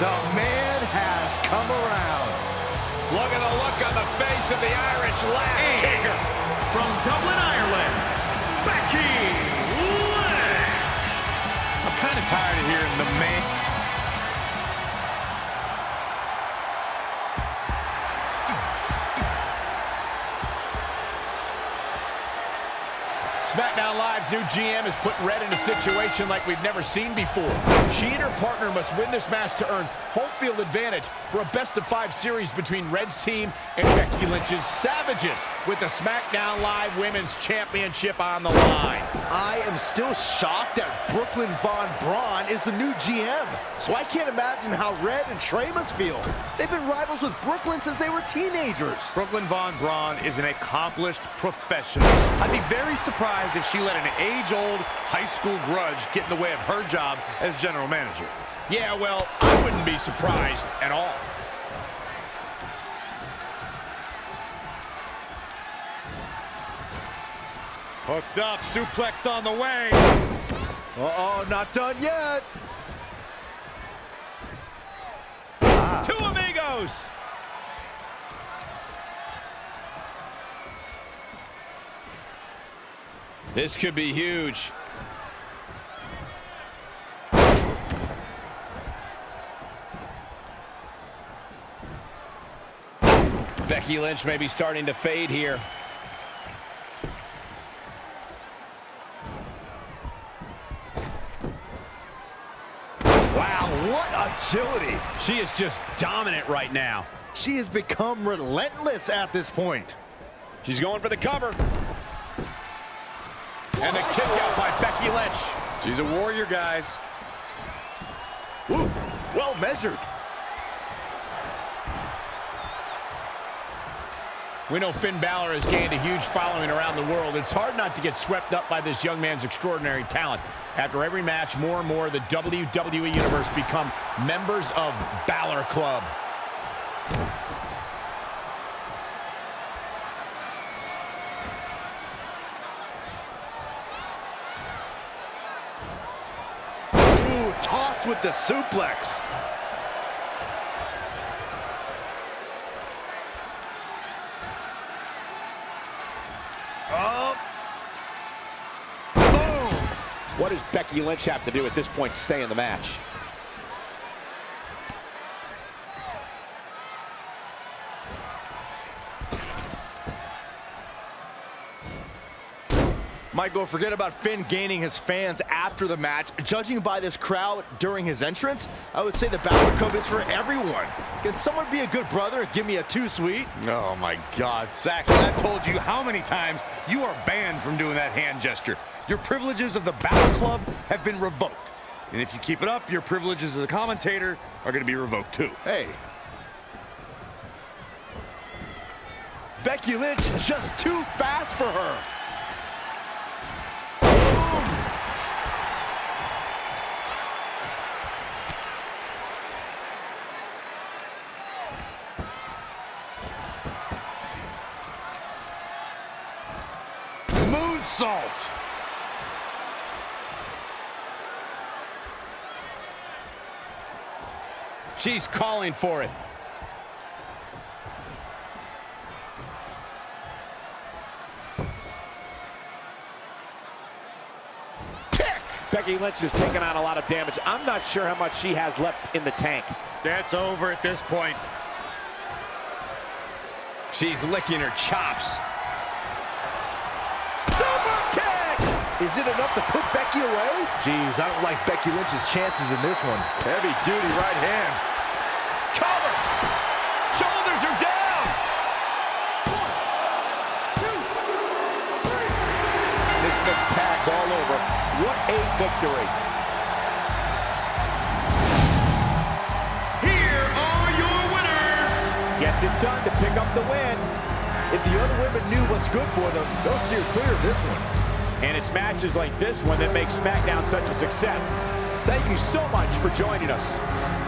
The man has come around. Look at the look on the face of the Irish last kicker.
From Dublin, Ireland, Becky Lynch.
I'm kind of tired of hearing the man.
SmackDown Live's new GM is putting Red in a situation like we've never seen before. She and her partner must win this match to earn home field advantage for a best-of-5 series between Red's team and Becky Lynch's Savages, with the SmackDown Live Women's Championship on the line.
I am still shocked that Brooklyn Von Braun is the new GM. So I can't imagine how Red and Trey must feel. They've been rivals with Brooklyn since they were teenagers.
Brooklyn Von Braun is an accomplished professional. I'd be very surprised if she let an age-old high school grudge get in the way of her job as general manager.
Yeah, well, I wouldn't be surprised at all.
Hooked up, suplex on the way.
Uh-oh, not done yet.
Two amigos. This could be huge. Becky Lynch may be starting to fade here.
Wow, what agility.
She is just dominant right now.
She has become relentless at this point.
She's going for the cover. And the kick out by Becky Lynch.
She's a warrior, guys.
Woo, well measured.
We know Finn Balor has gained a huge following around the world. It's hard not to get swept up by this young man's extraordinary talent. After every match, more and more, the WWE Universe become members of Balor Club.
Ooh, tossed with the suplex.
What does Becky Lynch have to do at this point to stay in the match?
Michael, forget about Finn gaining his fans after the match. Judging by this crowd during his entrance, I would say the Balor Club is for everyone. Can someone be a good brother and give me a 2 sweet?
Oh my God, Saxon, I've told you how many times you are banned from doing that hand gesture. Your privileges of the Balor Club have been revoked. And if you keep it up, your privileges as a commentator are going to be revoked too.
Hey. Becky Lynch is just too fast for her.
Moonsault.
She's calling for it. Becky Lynch has taken on a lot of damage. I'm not sure how much she has left in the tank.
That's over at this point.
She's licking her chops.
Super kick! Is it enough to put Becky away? Jeez, I don't like Becky Lynch's chances in this one.
Heavy duty right hand.
Cover! Shoulders are down!
1, 2, 3. This makes tags all over. What a victory.
Here are your winners.
Gets it done to pick up the win.
If the other women knew what's good for them, they'll steer clear of this one.
And it's matches like this one that make SmackDown such a success. Thank you so much for joining us.